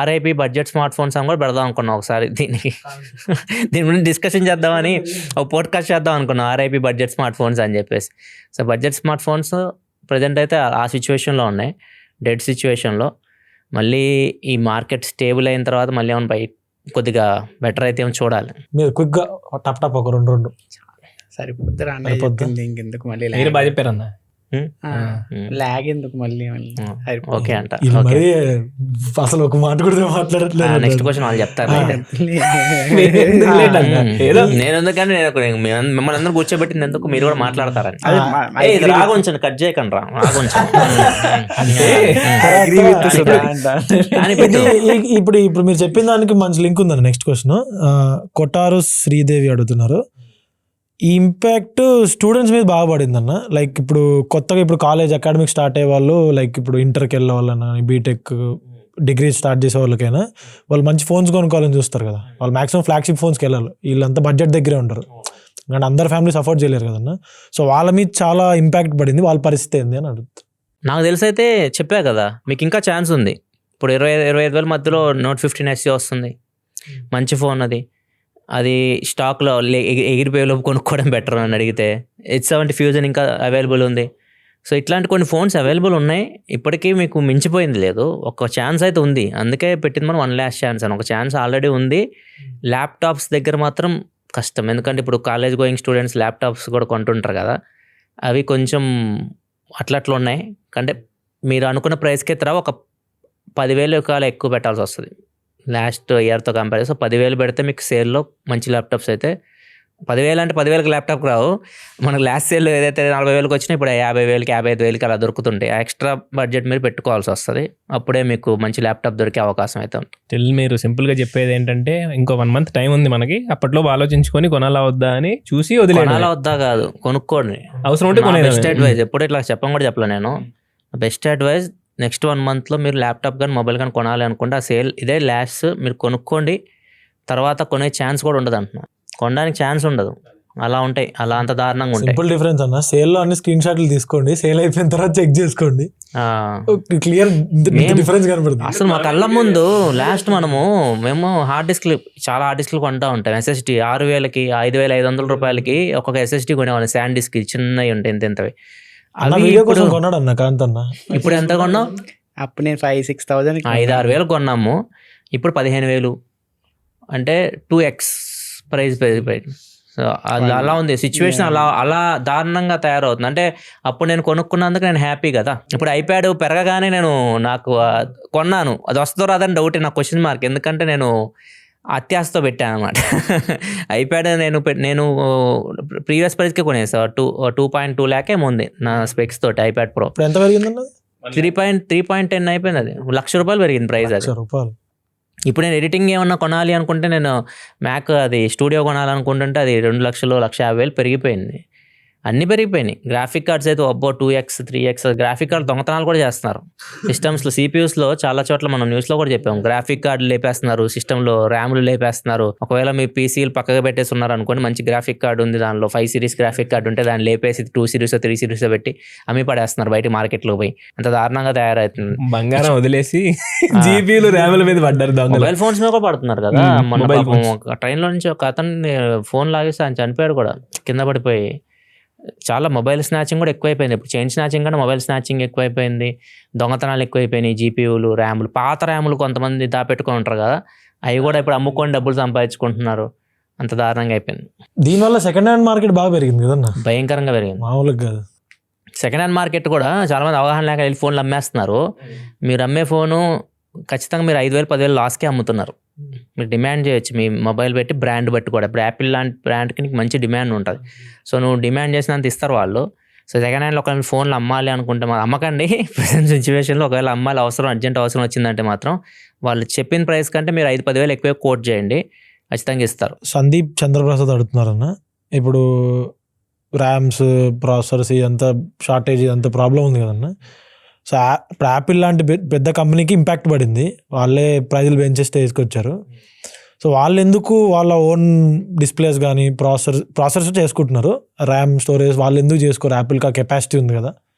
RIP బడ్జెట్ స్మార్ట్ ఫోన్స్ అని కూడా పెడదాం అనుకున్నాం ఒకసారి. దీని గురించి డిస్కషన్ చేద్దామని ఒక పోడ్కాస్ట్ చేద్దాం అనుకున్నాం, RIP బడ్జెట్ స్మార్ట్ ఫోన్స్ అని చెప్పేసి. So budget smart phones present అయితే ఆ సిచ్యువేషన్లో ఉన్నాయి, డెడ్ సిచ్యువేషన్లో. మళ్ళీ ఈ మార్కెట్ స్టేబుల్ అయిన తర్వాత మళ్ళీ ఏమైనా కొద్దిగా బెటర్ అయితే ఏమో చూడాలి. మీరు క్విక్గా టప్ ఒక 2 సరిపోద్ది. ఇంకెందుకు మళ్ళీ మీరు బాగా చెప్పారన్న. లాగ్ ఎందుకు మళ్ళీ ఓకే అంట. మరి అసలు ఒక మాట కూడా మాట్లాడట్లేదు. నెక్స్ట్ క్వశ్చన్ వాళ్ళు చెప్తారు. నేను ఎందుకంటే మిమ్మల్ని అందరూ కూర్చోబెట్టింది ఎందుకు, మీరు కూడా మాట్లాడతారని. ఇది రాగుంచండి, కట్ చేయకండి రా, రాగుంచండి. ఇప్పుడు మీరు చెప్పిన దానికి మంచి లింక్ ఉందండి. నెక్స్ట్ క్వశ్చన్ కొట్టారు శ్రీదేవి అడుగుతున్నారు, ఈ ఇంపాక్ట్ స్టూడెంట్స్ మీద బాగా పడింది అన్న. లైక్ ఇప్పుడు కొత్తగా ఇప్పుడు కాలేజ్ అకాడమిక్ స్టార్ట్ అయ్యే వాళ్ళు, లైక్ ఇప్పుడు ఇంటర్కి వెళ్ళే వాళ్ళన్నా, బీటెక్ డిగ్రీ స్టార్ట్ చేసే వాళ్ళకైనా వాళ్ళు మంచి ఫోన్స్ కొనుక్కోవాలని చూస్తారు కదా. వాళ్ళు మాక్సిమం ఫ్లాగ్షిప్ ఫోన్స్కి వెళ్ళాలి, వీళ్ళంతా బడ్జెట్ దగ్గరే ఉంటారు. కానీ అందరు ఫ్యామిలీస్ అఫోర్డ్ చేయలేరు కదన్న. సో వాళ్ళ మీద చాలా ఇంపాక్ట్ పడింది, వాళ్ళ పరిస్థితి ఏంది అని అడుగుతారు. నాకు తెలిసి అయితే చెప్పా కదా, మీకు ఇంకా ఛాన్స్ ఉంది. ఇప్పుడు 25,000 మధ్యలో Note 15 SE వస్తుంది, మంచి ఫోన్. అది స్టాక్లో ఎగిరిపోయేలోపు కొనుక్కోవడం బెటర్ అని అడిగితే. H70 ఫ్యూజన్ ఇంకా అవైలబుల్ ఉంది. సో ఇట్లాంటి కొన్ని ఫోన్స్ అవైలబుల్ ఉన్నాయి. ఇప్పటికీ మీకు మించిపోయింది లేదు, ఒక ఛాన్స్ అయితే ఉంది. అందుకే పెట్టింది మనం 1 lakh ఛాన్స్ అని. ఒక ఛాన్స్ ఆల్రెడీ ఉంది. ల్యాప్టాప్స్ దగ్గర మాత్రం కష్టం, ఎందుకంటే ఇప్పుడు కాలేజ్ గోయింగ్ స్టూడెంట్స్ ల్యాప్టాప్స్ కూడా కొంటుంటారు కదా, అవి కొంచెం అట్లా ఉన్నాయి. అంటే మీరు అనుకున్న ప్రైస్కే తర్వాత ఒక 10,000 కాలం ఎక్కువ పెట్టాల్సి వస్తుంది లాస్ట్ ఇయర్తో కంపేర్ చేస్తే. 10,000 పెడితే మీకు సేల్లో మంచి ల్యాప్టాప్స్ అయితే 10,000 అంటే 10,000కి ల్యాప్టాప్ రావు మనకు. లాస్ట్ సేల్ ఏదైతే 40,000కి వచ్చినా ఇప్పుడు 50,000కి 55,000కి అలా దొరుకుతుంటాయి. ఎక్స్ట్రా బడ్జెట్ మీరు పెట్టుకోవాల్సి వస్తుంది, అప్పుడే మీకు మంచి ల్యాప్టాప్ దొరికే అవకాశం అయితే ఉంటుంది. స్టిల్ మీరు సింపుల్గా చెప్పేది ఏంటంటే ఇంకో 1 month టైం ఉంది మనకి, అప్పట్లో ఆలోచించుకొని కొనాలా వద్దా అని చూసి కొనాలా వద్దా కాదు, కొనుక్కోండి. అవసరం ఉంటే బెస్ట్ అడ్వైజ్, ఎప్పుడు ఇట్లా చెప్పలే నేను. బెస్ట్ అడ్వైజ్, నెక్స్ట్ 1 monthలో మీరు ల్యాప్టాప్ కానీ మొబైల్ కానీ కొనాలి అనుకుంటే ఆ సేల్ ఇదే లాస్ట్, మీరు కొనుక్కోండి. తర్వాత కొనే ఛాన్స్ కూడా ఉండదు అంటున్నా, కొనడానికి ఛాన్స్ ఉండదు. అలా ఉంటాయి, అలా అంత దారుణంగా ఉంటాయి. సింపుల్ డిఫరెన్స్ అన్న, సేల్లో అన్ని స్క్రీన్ షాట్లు తీసుకోండి, సేల్ అయిపోయిన తర్వాత చెక్ చేసుకోండి, క్లియర్ డిఫరెన్స్ కనబడుతుంది. అసలు మా కళ్ళ ముందు లాస్ట్ మేము చాలా హార్డ్ డిస్క్లు కొంటా ఉంటాం. SSD 6,000కి 5,500 రూపాయలకి ఒక్కొక్క SSD కొనేవాళ్ళం. శాండ్ డిస్క్ చిన్నవి ఉంటాయి, ఇంతవి. కొన్నాడు అన్న కాంత్ అన్న. ఇప్పుడు ఎంత కొన్నావు? అప్పుడు నేను 5,000-6,000 5,000-6,000 కొన్నాము. ఇప్పుడు 15,000 అంటే 2x ప్రైస్ పెరిగిపోయింది. సో అది అలా ఉంది సిచ్యువేషన్, అలా దారుణంగా తయారవుతుంది. అంటే అప్పుడు నేను కొనుక్కున్నందుకు నేను హ్యాపీ కదా. ఇప్పుడు ఐప్యాడ్ పెరగగానే నాకు కొన్నాను, అది వస్తుందో రాదని డౌట్, నాకు క్వశ్చన్ మార్క్. ఎందుకంటే నేను అత్యాశతో పెట్టాను అనమాట. ఐప్యాడ్ నేను ప్రీవియస్ ప్రైస్కే కొనేసా, 2.2 lakh ఏమో ఉంది నా స్పెక్స్ తోటి ఐప్యాడ్ ప్రో. ఇప్పుడు ఎంత పెరిగిందన్న? 3.10 అయిపోయింది. అది ₹1,00,000 పెరిగింది ప్రైస్. అది ₹1,00,000. ఇప్పుడు నేను ఎడిటింగ్ ఏమన్నా కొనాలి అనుకుంటే, నేను మ్యాక్ అది స్టూడియో కొనాలనుకుంటుంటే అది 2,00,000, 1,50,000 పెరిగిపోయింది. అన్నీ పెరిగిపోయినాయి. గ్రాఫిక్ కార్డ్స్ అయితే 2x 3x గ్రాఫిక్ కార్డ్ దొంగతనాలు కూడా చేస్తున్నారు సిస్టమ్స్లో. సిపియూస్లో చాలా చోట్ల మనం న్యూస్లో కూడా చెప్పాము, గ్రాఫిక్ కార్డులు లేపేస్తున్నారు, సిస్టంలో ర్యామ్లు లేపేస్తున్నారు. ఒకవేళ మీ పీసీలు పక్కగా పెట్టేసి ఉన్నారు అనుకోండి, మంచి గ్రాఫిక్ కార్డు ఉంది, దానిలో 5 series గ్రాఫిక్ కార్డు ఉంటే దాన్ని లేపేసి 2 series 3 series పెట్టి అమ్మి పడేస్తున్నారు బయట మార్కెట్లో పోయి. అంత దారుణంగా తయారవుతుంది. బంగారం వదిలేసి జీపీలు ర్యాముల మీద పడ్డారు దొంగలు. మొబైల్ ఫోన్స్ మీద కూడా పడుతున్నారు కదా. మన ట్రైన్లో నుంచి ఒక అతను ఫోన్ లాగేసి ఆయన చనిపోయాడు కూడా, కింద పడిపోయి. చాలా మొబైల్ స్నాచింగ్ కూడా ఎక్కువైపోయింది. ఇప్పుడు చైన్ స్నాచింగ్ కంటే మొబైల్ స్నాచింగ్ ఎక్కువైపోయింది, దొంగతనాలు ఎక్కువైపోయినాయి. జీపీయూలు, ర్యాములు, పాత ర్యాములు కొంతమంది దాపెట్టుకొని ఉంటారు కదా, అవి కూడా ఇప్పుడు అమ్ముకొని డబ్బులు సంపాదించుకుంటున్నారు. అంత దారుణంగా అయిపోయింది. దీనివల్ల సెకండ్ హ్యాండ్ మార్కెట్ బాగా పెరిగింది కదన్నా, భయంకరంగా పెరిగింది. మామూలుగా కాదు. సెకండ్ హ్యాండ్ మార్కెట్ కూడా చాలామంది అవగాహన లేక వెళ్ళి ఫోన్లు అమ్మేస్తున్నారు. మీరు అమ్మే ఫోను ఖచ్చితంగా మీరు 5,000 10,000 లాస్కే అమ్ముతున్నారు. మీరు డిమాండ్ చేయొచ్చు మీ మొబైల్ పెట్టి, బ్రాండ్ బట్టి కూడా. ఇప్పుడు యాపిల్ లాంటి బ్రాండ్కి నీకు మంచి డిమాండ్ ఉంటుంది. సో నువ్వు డిమాండ్ చేసినంత ఇస్తారు వాళ్ళు. సో సెకండ్ హ్యాండ్లో ఒకవేళ ఫోన్లు అమ్మాలి అనుకుంటే అమ్మకండి. ప్రజెంట్ సిచ్యువేషన్లో ఒకవేళ అమ్మాలి, అర్జెంట్ అవసరం వచ్చిందంటే మాత్రం వాళ్ళు చెప్పిన ప్రైస్ కంటే మీరు 5-10,000 ఎక్కువ కోట్ చేయండి, ఖచ్చితంగా ఇస్తారు. సందీప్ చంద్రప్రసాద్ అడుగుతున్నారన్న, ఇప్పుడు ర్యామ్స్, ప్రాసెసర్స్ ఇదంతా షార్టేజ్, ఇదంతా ప్రాబ్లం ఉంది కదన్నా. సో ఇప్పుడు యాపిల్ లాంటి పెద్ద కంపెనీకి ఇంపాక్ట్ పడింది, వాళ్ళే ప్రైజులు పెంచే స్టేజ్కి వచ్చారు. సో వాళ్ళు ఎందుకు వాళ్ళ ఓన్ డిస్ప్లేస్ కానీ ప్రాసెసర్స్ చేసుకుంటున్నారు, ర్యామ్, స్టోరేజ్ వాళ్ళు ఎందుకు చేసుకోరు? యాపిల్కి ఆ కెపాసిటీ ఉంది కదా,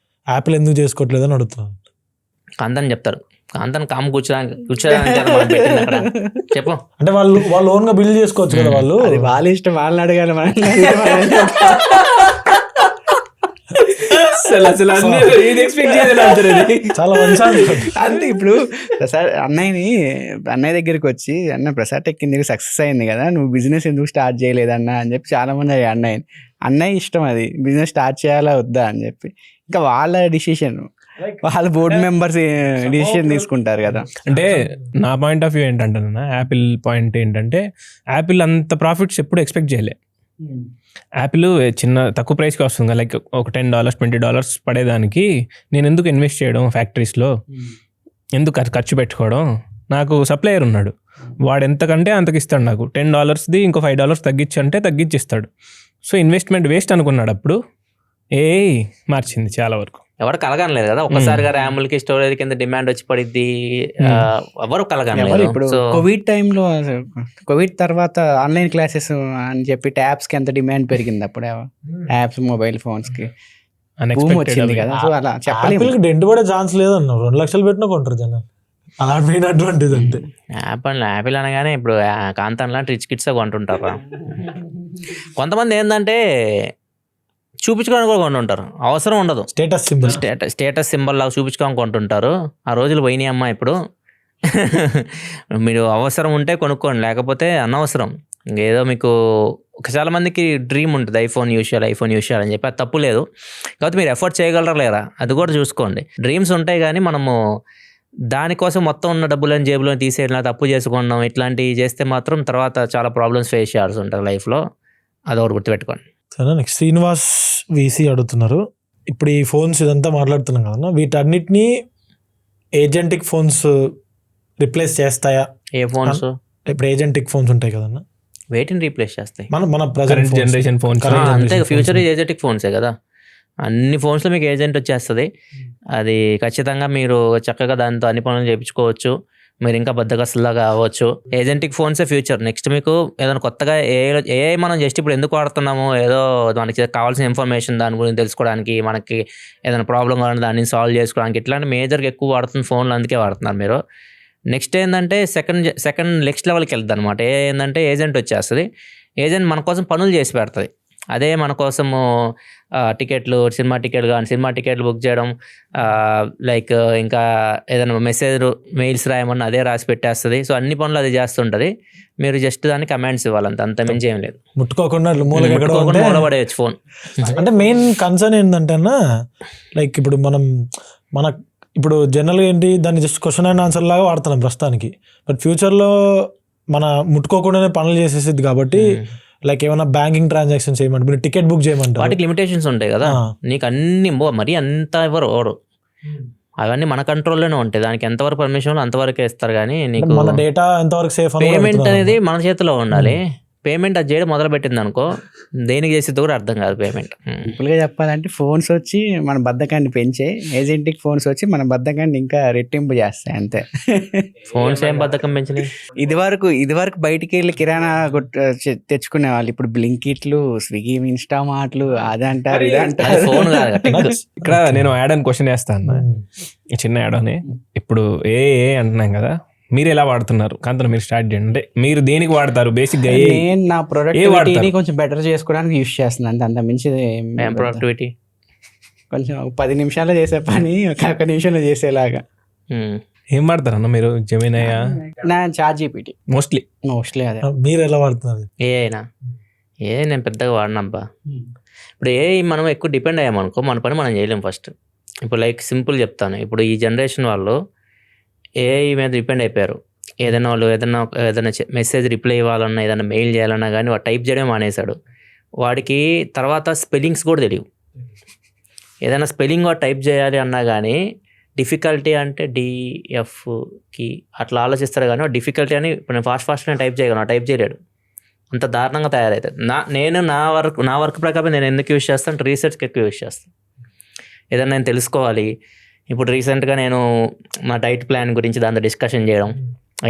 యాపిల్ ఎందుకు చేసుకోవట్లేదు అని అడుగుతున్నారు. కాంతని చెప్తారు, కాంతని కామ్ కూర్చోడానికి చెప్పు. అంటే వాళ్ళు ఓన్గా బిల్డ్ చేసుకోవచ్చు కదా, వాళ్ళు అది వాళ్ళ ఇష్టం, వాళ్ళని అడగాలి మనం. చాలా మంచి అంతే. ఇప్పుడు అన్నయ్య దగ్గరికి వచ్చి, అన్న ప్రసాద్ టెక్ కింద సక్సెస్ అయింది కదా, నువ్వు బిజినెస్ ఎందుకు స్టార్ట్ చేయలేదన్నా అని చెప్పి చాలా మంది అన్నయ్య ఇష్టం, అది బిజినెస్ స్టార్ట్ చేయాలా వద్దా అని చెప్పి. ఇంకా వాళ్ళ డిసిషన్, వాళ్ళ బోర్డు మెంబర్స్ డిసిషన్ తీసుకుంటారు కదా. అంటే నా పాయింట్ ఆఫ్ వ్యూ ఏంటంటే, యాపిల్ పాయింట్ ఏంటంటే, యాపిల్ అంత ప్రాఫిట్స్ ఎప్పుడు ఎక్స్పెక్ట్ చేయలే. యాపిల్ తక్కువ ప్రైస్కి వస్తుంది, లైక్ ఒక $10 $20 పడేదానికి నేను ఎందుకు ఇన్వెస్ట్ చేయడం ఫ్యాక్టరీస్లో, ఎందుకు ఖర్చు పెట్టుకోవడం? నాకు సప్లయర్ ఉన్నాడు, వాడు ఎంతకంటే అంతకి ఇస్తాడు. నాకు $10ది ఇంకో $5 తగ్గించంటే తగ్గించిస్తాడు. సో ఇన్వెస్ట్మెంట్ వేస్ట్ అనుకున్నాడు అప్పుడు. మార్చింది చాలా వరకు. ఎవరు కలగనలేదు కదా, ఒక్కసారిగా ర్యాములకి స్టోరేజ్ కింద డిమాండ్ వచ్చి పడిద్ది, ఎవరు కలగనలేదు. ఇప్పుడు కోవిడ్ టైంలో, కోవిడ్ తర్వాత ఆన్లైన్ క్లాసెస్ అని చెప్పి ట్యాబ్స్కి ఎంత డిమాండ్ పెరిగింది అప్పుడు, యాప్స్, మొబైల్ ఫోన్స్కి వచ్చింది కదా. సో అలా చెప్పలేము, డెంట్ పడే ఛాన్స్ లేదన్న. 2 లక్షలు పెట్టినా కొంటారు జనాలు, అలా మెయిన్ అడ్వాంటేజ్ అంతే. యాపిల్ అనగానే ఇప్పుడు కాంతన్ లాంటి రిచ్ కిడ్స్ కొంటుంటారు. కొంతమంది ఏంటంటే చూపించుకోవడానికి కూడా కొంటుంటారు, అవసరం ఉండదు. స్టేటస్ సింబల్ లాగా చూపించుకోవడానికి కొంటుంటారు. ఆ రోజులు పోయినాయి అమ్మా. ఇప్పుడు మీరు అవసరం ఉంటే కొనుక్కోండి, లేకపోతే అనవసరం. ఏదో మీకు చాలా మందికి డ్రీమ్ ఉంటుంది, ఐఫోన్ యూస్ చేయాలి అని చెప్పి. అది తప్పు లేదు, కాబట్టి మీరు ఎఫర్ట్ చేయగలరా లేరా అది కూడా చూసుకోండి. డ్రీమ్స్ ఉంటాయి కానీ మనము దానికోసం మొత్తం ఉన్న డబ్బులను జేబులో తీసేయడం, తప్పు చేసుకున్నాం, ఇట్లాంటివి చేస్తే మాత్రం తర్వాత చాలా ప్రాబ్లమ్స్ ఫేస్ చేయాల్సి ఉంటుంది లైఫ్లో. అదొకటి గుర్తుపెట్టుకోండి. సరే, నెక్స్ట్ శ్రీనివాస్ వీసీ అడుగుతున్నారు, ఇప్పుడు ఈ ఫోన్స్ ఇదంతా మాట్లాడుతున్నాం కదన్నా, వీటన్నిటినీ ఏజెంటిక్ ఫోన్స్ రిప్లేస్ చేస్తాయా? ఏ ఫోన్స్? ఇప్పుడు ఏజెంటిక్ ఫోన్స్ ఉంటాయి కదన్నా, వేటిని రీప్లేస్ చేస్తాయి? మన ప్రజెంట్ జనరేషన్ ఫోన్స్ అంతే, ఫ్యూచర్ ఏజెంటిక్ ఫోన్సే కదా. అన్ని ఫోన్స్లో మీకు ఏజెంట్ వచ్చేస్తుంది. అది ఖచ్చితంగా మీరు చక్కగా దాంతో అన్ని పనులు చేయించుకోవచ్చు. మీరు ఇంకా బద్దకస్తులాగా అవ్వచ్చు. Agentic ఫోన్సే future. నెక్స్ట్ మీకు ఏదైనా కొత్తగా ఏఐ మనం జస్ట్ ఇప్పుడు ఎందుకు వాడుతున్నాము, ఏదో మనకి కావాల్సిన ఇన్ఫర్మేషన్ దాని గురించి తెలుసుకోవడానికి, మనకి ఏదైనా ప్రాబ్లం కావాలంటే దాన్ని సాల్వ్ చేసుకోవడానికి, ఇట్లాంటి మేజర్గా ఎక్కువ వాడుతున్న ఫోన్లు అందుకే వాడుతున్నారు మీరు. నెక్స్ట్ ఏంటంటే సెకండ్ నెక్స్ట్ లెవెల్కి వెళ్తుంది అనమాట. ఏంటంటే ఏజెంట్ వచ్చేస్తుంది. ఏజెంట్ మన కోసం పనులు చేసి పెడుతుంది. అదే మన కోసము టికెట్లు, సినిమా టికెట్లు బుక్ చేయడం, లైక్ ఇంకా ఏదైనా మెయిల్స్ రాయమన్నా అదే రాసి పెట్టేస్తుంది. సో అన్ని పనులు అది చేస్తుంటుంది. మీరు జస్ట్ దాన్ని కమాండ్స్ ఇవ్వాలంత, అంత మించి ఏం లేదు. ముట్టుకోకుండా మూలపడేయచ్చు ఫోన్. అంటే మెయిన్ కన్సర్న్ ఏంటంటే అన్న, లైక్ ఇప్పుడు ఇప్పుడు జనరల్గా ఏంటి, దాన్ని జస్ట్ క్వశ్చన్ అండ్ ఆన్సర్ లాగా వాడుతున్నాం ప్రస్తుతానికి. బట్ ఫ్యూచర్లో మన ముట్టుకోకుండానే పనులు చేసేసింది కాబట్టి, లైక్ ఏమైనా బ్యాంకింగ్ ట్రాన్సాక్షన్స్ చేయమంటే, మీరు టికెట్ బుక్ చేయమంటారు, వాటికి లిమిటేషన్స్ ఉంటాయి కదా. నీకు అన్ని మరీ అంత ఎవరు అవన్నీ మన కంట్రోల్లోనే ఉంటాయి. దానికి ఎంతవరకు పర్మిషన్ అంతవరకే ఇస్తారు. కానీ నీకు మన డేటా ఎంతవరకు సేఫ్, పేమెంట్ అనేది మన చేతిలో ఉండాలి. పేమెంట్ అది చేయడం మొదలు పెట్టింది అనుకో, దేనికి చేసేది కూడా అర్థం కాదు పేమెంట్. సింపుల్గా చెప్పాలంటే ఫోన్స్ వచ్చి మన బద్ధకాన్ని పెంచే, ఏజెంటిక్ ఫోన్స్ వచ్చి మన బద్ధకాన్ని ఇంకా రెట్టింపు చేస్తాయి అంతే. ఫోన్స్ ఏం బద్ధకం పెంచినాయి? ఇది వరకు బయటికి వెళ్ళి కిరాణా తెచ్చుకునే వాళ్ళు, ఇప్పుడు బ్లింకిట్లు, స్విగ్గీ, ఇన్స్టామార్ట్లు, అదంటారు ఇదంటారు. ఫోన్ కాదు. ఇక్కడ నేను యాడ్ అని క్వశ్చన్ వేస్తాను, చిన్న యాడ్ అని. ఇప్పుడు ఏ అంటున్నాం కదా, మీరు ఎలా వాడుతున్నారు? కాంతను మీరు స్టార్ట్ చేయండి. అంటే మీరు దేనికి వాడతారు బేసిక్గా? నేను నా ప్రొడక్టివిటీని కొంచెం బెటర్ చేసుకోవడానికి యూస్ చేస్తున్నాను. అంత మించి ప్రొడక్టివిటీ కొంచెం 10 నిమిషాల్లో చేసే పని 1 నిమిషంలో చేసేలాగా. ఏం వాడతారన్న మీరు? జెమినయా? నా ChatGPT మోస్ట్లీ అదే. మీరు ఎలా వాడుతున్నారు? నేను పెద్దగా వాడినబ్బా. ఇప్పుడు మనం ఎక్కువ డిపెండ్ అయ్యామనుకో, మన పని మనం చేయలేం ఫస్ట్. ఇప్పుడు లైక్ సింపుల్ చెప్తాను, ఇప్పుడు ఈ జనరేషన్ వాళ్ళు ఏఐ మీద డిపెండ్ అయిపోయారు. ఏదైనా మెసేజ్ రిప్లై ఇవ్వాలన్నా, ఏదైనా మెయిల్ చేయాలన్నా కానీ వాడు టైప్ చేయడం మానేశాడు. వాడికి తర్వాత స్పెల్లింగ్స్ కూడా తెలియవు. ఏదైనా స్పెల్లింగ్ వాడు టైప్ చేయాలి అన్నా కానీ డిఫికల్టీ అంటే DFకి అట్లా ఆలోచిస్తారు. కానీ డిఫికల్టీ అని ఇప్పుడు నేను ఫాస్ట్ నేను టైప్ చేయగలను, టైప్ చేయలేడు. అంత దారుణంగా తయారవుతుంది. నేను నా వర్క్ ప్రకారం నేను ఎందుకు యూజ్ చేస్తాను, రీసెర్చ్కి ఎక్కువ యూజ్ చేస్తాను. ఏదైనా నేను తెలుసుకోవాలి. ఇప్పుడు రీసెంట్గా నేను మా డైట్ ప్లాన్ గురించి దాంట్లో డిస్కషన్ చేయడం,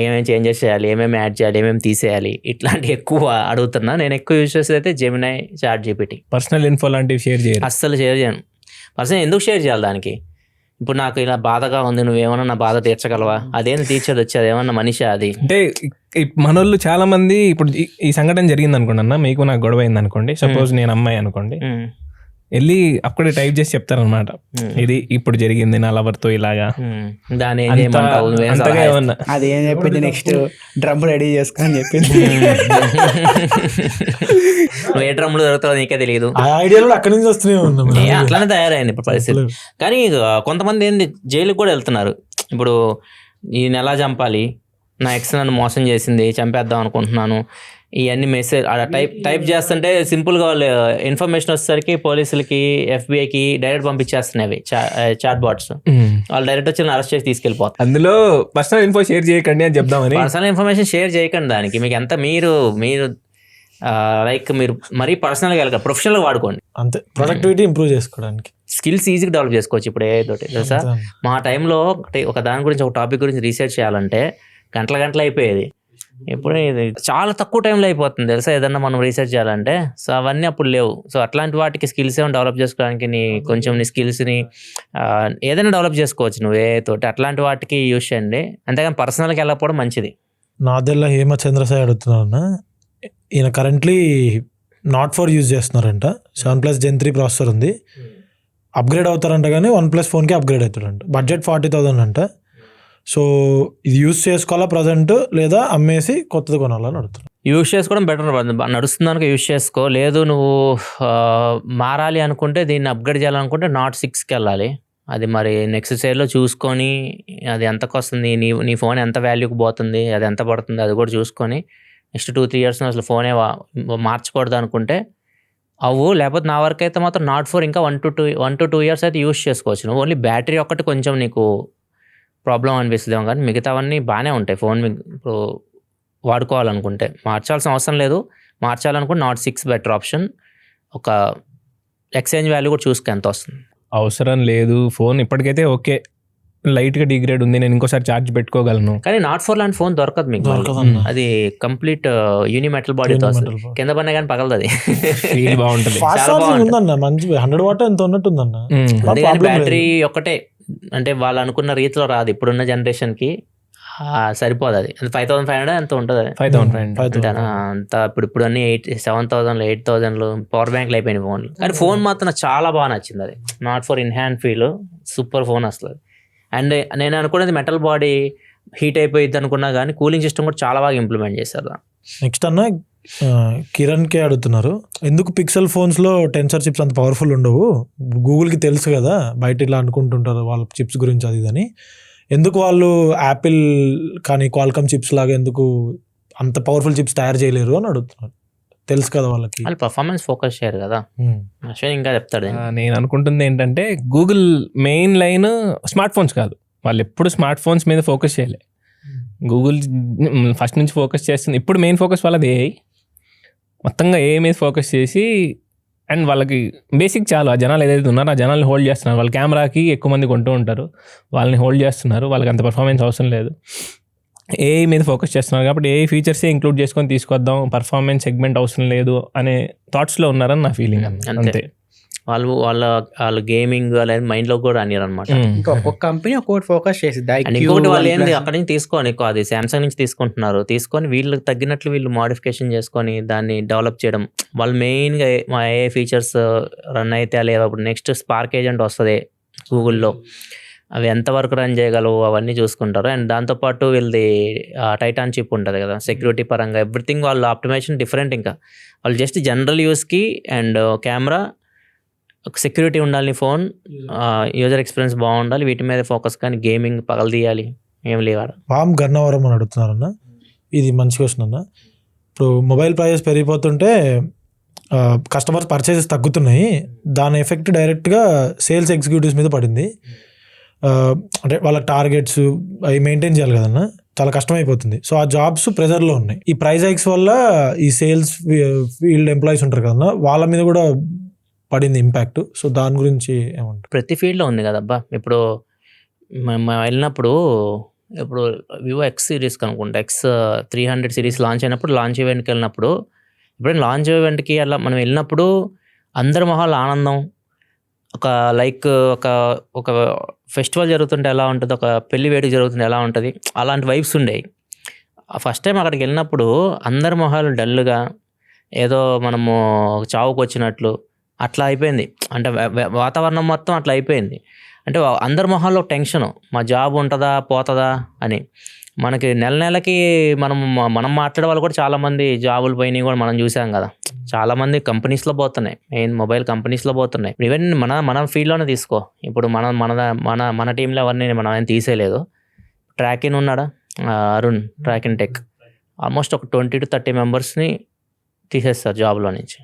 ఏమేమి చేంజెస్ చేయాలి, ఏమేమి యాడ్ చేయాలి, ఏమేమి తీసేయాలి, ఇట్లాంటివి ఎక్కువ అడుగుతున్నా. నేను ఎక్కువ యూజ్ చేసేది అయితే జెమినై, ChatGPT. పర్సనల్ ఇన్ఫో లాంటివి షేర్ చేయరు? అస్సలు షేర్ చేయను. పర్సనల్ ఎందుకు షేర్ చేయాలి దానికి? ఇప్పుడు నాకు ఇలా బాధగా ఉంది, నువ్వేమన్నా నా బాధ తీర్చగలవా? అదేం తీర్చేది వచ్చి, అదేమన్నా మనిషి అది? అంటే మనోళ్ళు చాలా మంది ఇప్పుడు ఈ సంఘటన జరిగింది అనుకోండి అన్న, మీకు నాకు గొడవ అయింది అనుకోండి, సపోజ్ నేను అమ్మాయి అనుకోండి, వెళ్ళి అప్పుడే టైప్ చేసి చెప్తారనమాట, ఇది ఇప్పుడు జరిగింది నా లవర్తో ఇలాగా. దాని అదేం చెప్పింది, నెక్స్ట్ డ్రమ్ రెడీ చేసుకొని చెప్పింది. నువ్వు ఏ డ్రమ్లు దొరుకుతావు నీకే తెలియదు. అక్కడి నుంచి వస్తున్నాయి, అట్లానే తయారైంది ఇప్పుడు పరిస్థితి. కానీ కొంతమంది ఏంది, జైలుకి కూడా వెళ్తున్నారు. ఇప్పుడు ఈయన ఎలా చంపాలి, నా ఎక్స్ నన్ను మోసం చేసింది, చంపేద్దాం అనుకుంటున్నాను, ఇవన్నీ మెసేజ్ టైప్ చేస్తుంటే సింపుల్గా వాళ్ళు ఇన్ఫర్మేషన్ వచ్చేసరికి పోలీసులకి, FBIకి డైరెక్ట్ పంపించేస్తున్నాయి చాట్ బాట్స్. వాళ్ళు డైరెక్ట్ వచ్చి అరెస్ట్ చేసి తీసుకెళ్ళిపోతారు. అందులో పర్సనల్ ఇన్ఫో షేర్ చేయకండి అని చెప్దామని. పర్సనల్ ఇన్ఫర్మేషన్ షేర్ చేయకండి. దానికి మీకు ఎంత మీరు లైక్ మీరు మరీ పర్సనల్గా వెళ్ళక ప్రొఫెషనల్గా వాడుకోండి అంతే. ప్రొడక్టివిటీ ఇంప్రూవ్ చేసుకోవడానికి స్కిల్స్ ఈజీగా డెవలప్ చేసుకోవచ్చు. ఇప్పుడు ఏదోటి తెలుసా, మా టైంలో ఒక దాని గురించి, ఒక టాపిక్ గురించి రీసెర్చ్ చేయాలంటే గంటలు అయిపోయేది. ఇప్పుడు ఇది చాలా తక్కువ టైంలో అయిపోతుంది తెలుసా, ఏదన్నా మనం రీసెర్చ్ చేయాలంటే. సో అవన్నీ అప్పుడు లేవు. సో అట్లాంటి వాటికి స్కిల్స్ ఏమైనా డెవలప్ చేసుకోవడానికి నీ స్కిల్స్ని ఏదైనా డెవలప్ చేసుకోవచ్చు నువ్వే తోటి. అట్లాంటి వాటికి యూజ్ చేయండి, అంతేగాని పర్సనల్గా వెళ్ళకపోవడం మంచిది. నాదెల్లా హేమచంద్రసాయి అడుగుతున్నారన్న, ఈయన కరెంట్లీ నాట్ 4 యూజ్ చేస్తున్నారంట. 7+ Gen 3 ప్రాసెసర్ ఉంది, అప్గ్రేడ్ అవుతారంట. కానీ 1+ ఫోన్కి అప్గ్రేడ్ అవుతారంట. బడ్జెట్ 40,000 అంట. సో ఇది యూజ్ చేసుకోవాలా ప్రజెంట్, లేదా అమ్మేసి కొత్తది కొనాలని అడుగుతున్నాను. యూజ్ చేసుకోవడం బెటర్. నడుస్తుంది అనుకో యూజ్ చేసుకో. లేదు నువ్వు మారాలి అనుకుంటే, దీన్ని అప్గ్రేడ్ చేయాలనుకుంటే Note 6కి వెళ్ళాలి. అది మరి నెక్స్ట్ సేల్లో చూసుకొని అది ఎంతకు వస్తుంది, నీ ఫోన్ ఎంత వాల్యూకి పోతుంది, అది ఎంత పడుతుంది, అది కూడా చూసుకొని నెక్స్ట్ 2-3 years అసలు ఫోనే మార్చకూడదు అనుకుంటే లేకపోతే నా వరకు అయితే మాత్రం Note 4 ఇంకా 1 to 2 years అయితే యూజ్ చేసుకోవచ్చు. నువ్వు ఓన్లీ బ్యాటరీ ఒక్కటి కొంచెం నీకు ప్రాబ్లం అనిపిస్తుందేమో, కానీ మిగతావన్నీ బాగానే ఉంటాయి. ఫోన్ ఇప్పుడు వాడుకోవాలనుకుంటే మార్చాల్సిన అవసరం లేదు. మార్చాలనుకుంటే Note 6 బెటర్ ఆప్షన్. ఒక ఎక్స్చేంజ్ వాల్యూ కూడా చూసుకు ఎంత వస్తుంది. అవసరం లేదు, ఫోన్ ఇప్పటికైతే ఓకే, లైట్గా డిగ్రేడ్ ఉంది, నేను ఇంకోసారి ఛార్జ్ పెట్టుకోగలను. కానీ Note 4 లాంటి ఫోన్ దొరకదు మీకు. అది కంప్లీట్ యూనిమెటల్ బాడీతో వస్తుంది, కింద పడినా కానీ పగలదు. ఫీల్ బాగుంటుంది, మంచి 100 వాట్ ఎంత ఉన్నట్టుందన్న. బ్యాటరీ ఒక్కటే అంటే వాళ్ళు అనుకున్న రీతిలో రాదు. ఇప్పుడున్న జనరేషన్కి సరిపోదు అది 5500 ఎంత ఉంటుంది అది 5,500. అంతేనా అంత ఇప్పుడు అన్ని 7,000 8,000 పవర్ బ్యాంక్లు అయిపోయినాయి ఫోన్లు. కానీ ఫోన్ మాత్రం నాకు చాలా బాగా నచ్చింది. అది not for in hand feel, super phone అసలు. అండ్ నేను అనుకున్నది మెటల్ బాడీ హీట్ అయిపోయింది అనుకున్నా కానీ కూలింగ్ సిస్టమ్ కూడా చాలా బాగా ఇంప్లిమెంట్ చేశారు. నెక్స్ట్ అన్న కిరణ్కే అడుగుతున్నారు, ఎందుకు పిక్సెల్ ఫోన్స్లో టెన్సర్ చిప్స్ అంత పవర్ఫుల్ ఉండవు? గూగుల్కి తెలుసు కదా బయట ఇలా అనుకుంటుంటారు వాళ్ళ చిప్స్ గురించి అది అని, ఎందుకు వాళ్ళు యాపిల్ కానీ క్వాల్కమ్ చిప్స్ లాగా ఎందుకు అంత పవర్ఫుల్ చిప్స్ తయారు చేయలేరు అని అడుగుతున్నారు. తెలుసు కదా వాళ్ళకి, వాళ్ళు పర్ఫార్మెన్స్ ఫోకస్ చేయరు కదా. అశ్విన్ ఇంకా చెప్తాడు. నేను అనుకుంటుంది ఏంటంటే Google main line smart phones కాదు, వాళ్ళు ఎప్పుడు స్మార్ట్ ఫోన్స్ మీద ఫోకస్ చేయలే. గూగుల్ ఫస్ట్ నుంచి ఫోకస్ చేస్తుంది. ఇప్పుడు మెయిన్ ఫోకస్ వాళ్ళది ఏఐ, మొత్తంగా ఏఐ మీద ఫోకస్ చేసి, అండ్ వాళ్ళకి బేసిక్ చాలు ఆ జనాలు ఏదైతే ఉన్నారో ఆ జనాల్ని హోల్డ్ చేస్తున్నారు. వాళ్ళ కెమెరాకి ఎక్కువ మంది కొంటూ ఉంటారు, వాళ్ళని హోల్డ్ చేస్తున్నారు. వాళ్ళకి అంత పర్ఫార్మెన్స్ అవసరం లేదు, ఏఐ మీద ఫోకస్ చేస్తున్నారు కాబట్టి ఏఐ ఫీచర్సే ఇంక్లూడ్ చేసుకొని తీసుకొద్దాం, పర్ఫార్మెన్స్ సెగ్మెంట్ అవసరం లేదు అనే థాట్స్లో ఉన్నారని నా ఫీలింగ్. అంతే. వాళ్ళు గేమింగ్ అనేది మైండ్లో కూడా అనిరు అనమాట. ఇంకా ఒక్కొక్క కంపెనీ ఒక్కొక్కటి ఫోకస్ చేసింది. ఇంకొకటి వాళ్ళు ఏంది అక్కడి నుంచి తీసుకోని అది శాంసంగ్ నుంచి తీసుకుంటున్నారు, తీసుకొని వీళ్ళకి తగ్గినట్లు వీళ్ళు మోడిఫికేషన్ చేసుకొని దాన్ని డెవలప్ చేయడం. వాళ్ళు మెయిన్గా ఏ ఫీచర్స్ రన్ అయితే లేదా ఇప్పుడు నెక్స్ట్ స్పార్క్ ఏజెంట్ వస్తుంది గూగుల్లో, అవి ఎంతవరకు రన్ చేయగలవు అవన్నీ చూసుకుంటారు. అండ్ దాంతోపాటు వీళ్ళది టైటాన్ చిప్ ఉంటుంది కదా, సెక్యూరిటీ పరంగా ఎవ్రీథింగ్ వాళ్ళు ఆప్టిమైజేషన్ డిఫరెంట్. ఇంకా వాళ్ళు జస్ట్ జనరల్ యూస్కి అండ్ కెమెరా సెక్యూరిటీ ఉండాలి, ఫోన్ యూజర్ ఎక్స్పీరియన్స్ బాగుండాలి, వీటి మీద ఫోకస్. కానీ గేమింగ్ పగలు తీయాలి ఏం లేవాడు. పామ్ గన్నవరం అని అడుగుతున్నారన్న, ఇది మంచి క్వశ్చన్ అన్న. ఇప్పుడు మొబైల్ ప్రైజెస్ పెరిగిపోతుంటే కస్టమర్స్ పర్చేసెస్ తగ్గుతున్నాయి, దాని ఎఫెక్ట్ డైరెక్ట్గా సేల్స్ ఎగ్జిక్యూటివ్స్ మీద పడింది. అంటే వాళ్ళ టార్గెట్స్ అవి మెయింటైన్ చేయాలి కదన్నా, చాలా కష్టమైపోతుంది. సో ఆ జాబ్స్ ప్రెజర్లో ఉన్నాయి. ఈ ప్రైస్ హైక్స్ వల్ల ఈ సేల్స్ ఫీల్డ్ ఎంప్లాయీస్ ఉంటారు కదన్నా, వాళ్ళ మీద కూడా పడింది ఇంపాక్ట్. సో దాని గురించి ఏమంటారు? ప్రతి ఫీల్డ్లో ఉంది కదబ్బా. ఇప్పుడు మేము వెళ్ళినప్పుడు ఇప్పుడు వివో ఎక్స్ సిరీస్ కనుక్కుంటా, X300 సిరీస్ లాంచ్ అయినప్పుడు లాంచ్ ఈవెంట్కి వెళ్ళినప్పుడు, ఇప్పుడు లాంచ్ ఈవెంట్కి అలా మనం వెళ్ళినప్పుడు అందరి మొహాలు ఆనందం. ఒక ఫెస్టివల్ జరుగుతుంటే ఎలా ఉంటుంది, ఒక పెళ్లి వేడుక జరుగుతుంటే ఎలా ఉంటుంది, అలాంటి వైబ్స్ ఉండేవి. ఫస్ట్ టైం అక్కడికి వెళ్ళినప్పుడు అందరి మొహాలు డల్గా ఏదో మనము చావుకు వచ్చినట్లు అట్లా అయిపోయింది. అంటే వాతావరణం మొత్తం అట్లా అయిపోయింది. అంటే అందరి మొహాల్లో టెన్షను, మా జాబ్ ఉంటుందా పోతుందా అని. మనకి నెలకి మనం మాట్లాడే వాళ్ళు కూడా చాలామంది జాబులు పోయినాయి కూడా మనం చూసాం కదా. చాలామంది కంపెనీస్లో పోతున్నాయి, మెయిన్ మొబైల్ కంపెనీస్లో పోతున్నాయి. ఈవెన్ మన ఫీల్డ్లోనే తీసుకో, ఇప్పుడు మన టీంలో ఎవరిని మనం ఏం తీసేయలేదు. ట్రాకిన్ ఉన్నాడా, అరుణ్ ట్రాకిన్ టెక్, ఆల్మోస్ట్ ఒక 20 to 30 మెంబర్స్ని తీసేస్తారు జాబ్లో నుంచి.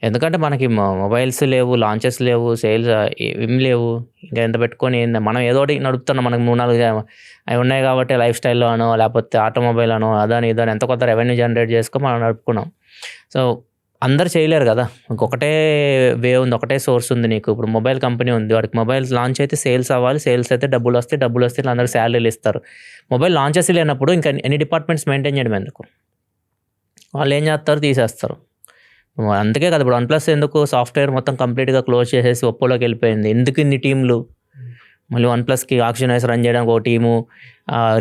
ఎందుకంటే మనకి మొబైల్స్ లేవు, లాంచెస్ లేవు, సేల్స్ ఏం లేవు. ఇంకా ఎంత పెట్టుకొని మనం ఏదో ఒకటి నడుపుతున్నాం. మనకు 3-4 అవి ఉన్నాయి కాబట్టి లైఫ్ స్టైల్లో అనో లేకపోతే ఆటోమొబైల్ అనో అదని ఇదని ఎంత కొత్త రెవెన్యూ జనరేట్ చేసుకొని మనం నడుపుకున్నాం. సో అందరు చేయలేరు కదా, ఇంకొకటే వే ఉంది, ఒకటే సోర్స్ ఉంది నీకు. ఇప్పుడు మొబైల్ కంపెనీ ఉంది, వాడికి మొబైల్ లాంచ్ అయితే సేల్స్ అవ్వాలి, సేల్స్ అయితే డబ్బులు వస్తాయి, అందరికి శాలరీలు ఇస్తారు. మొబైల్ లాంచెస్ లేనప్పుడు ఇంకా ఎన్ని డిపార్ట్మెంట్స్ మెయింటైన్ చేయడం ఎందుకు? వాళ్ళు ఏం చేస్తారు, తీసేస్తారు. అందుకే కదా ఇప్పుడు OnePlus ఎందుకు సాఫ్ట్వేర్ మొత్తం కంప్లీట్గా క్లోజ్ చేసేసి ఒప్పోలోకి వెళ్ళిపోయింది. ఎందుకు ఇన్ని టీంలు? మళ్ళీ OnePlusకి ఆక్షన్ OS రన్ చేయడానికి ఒక టీము,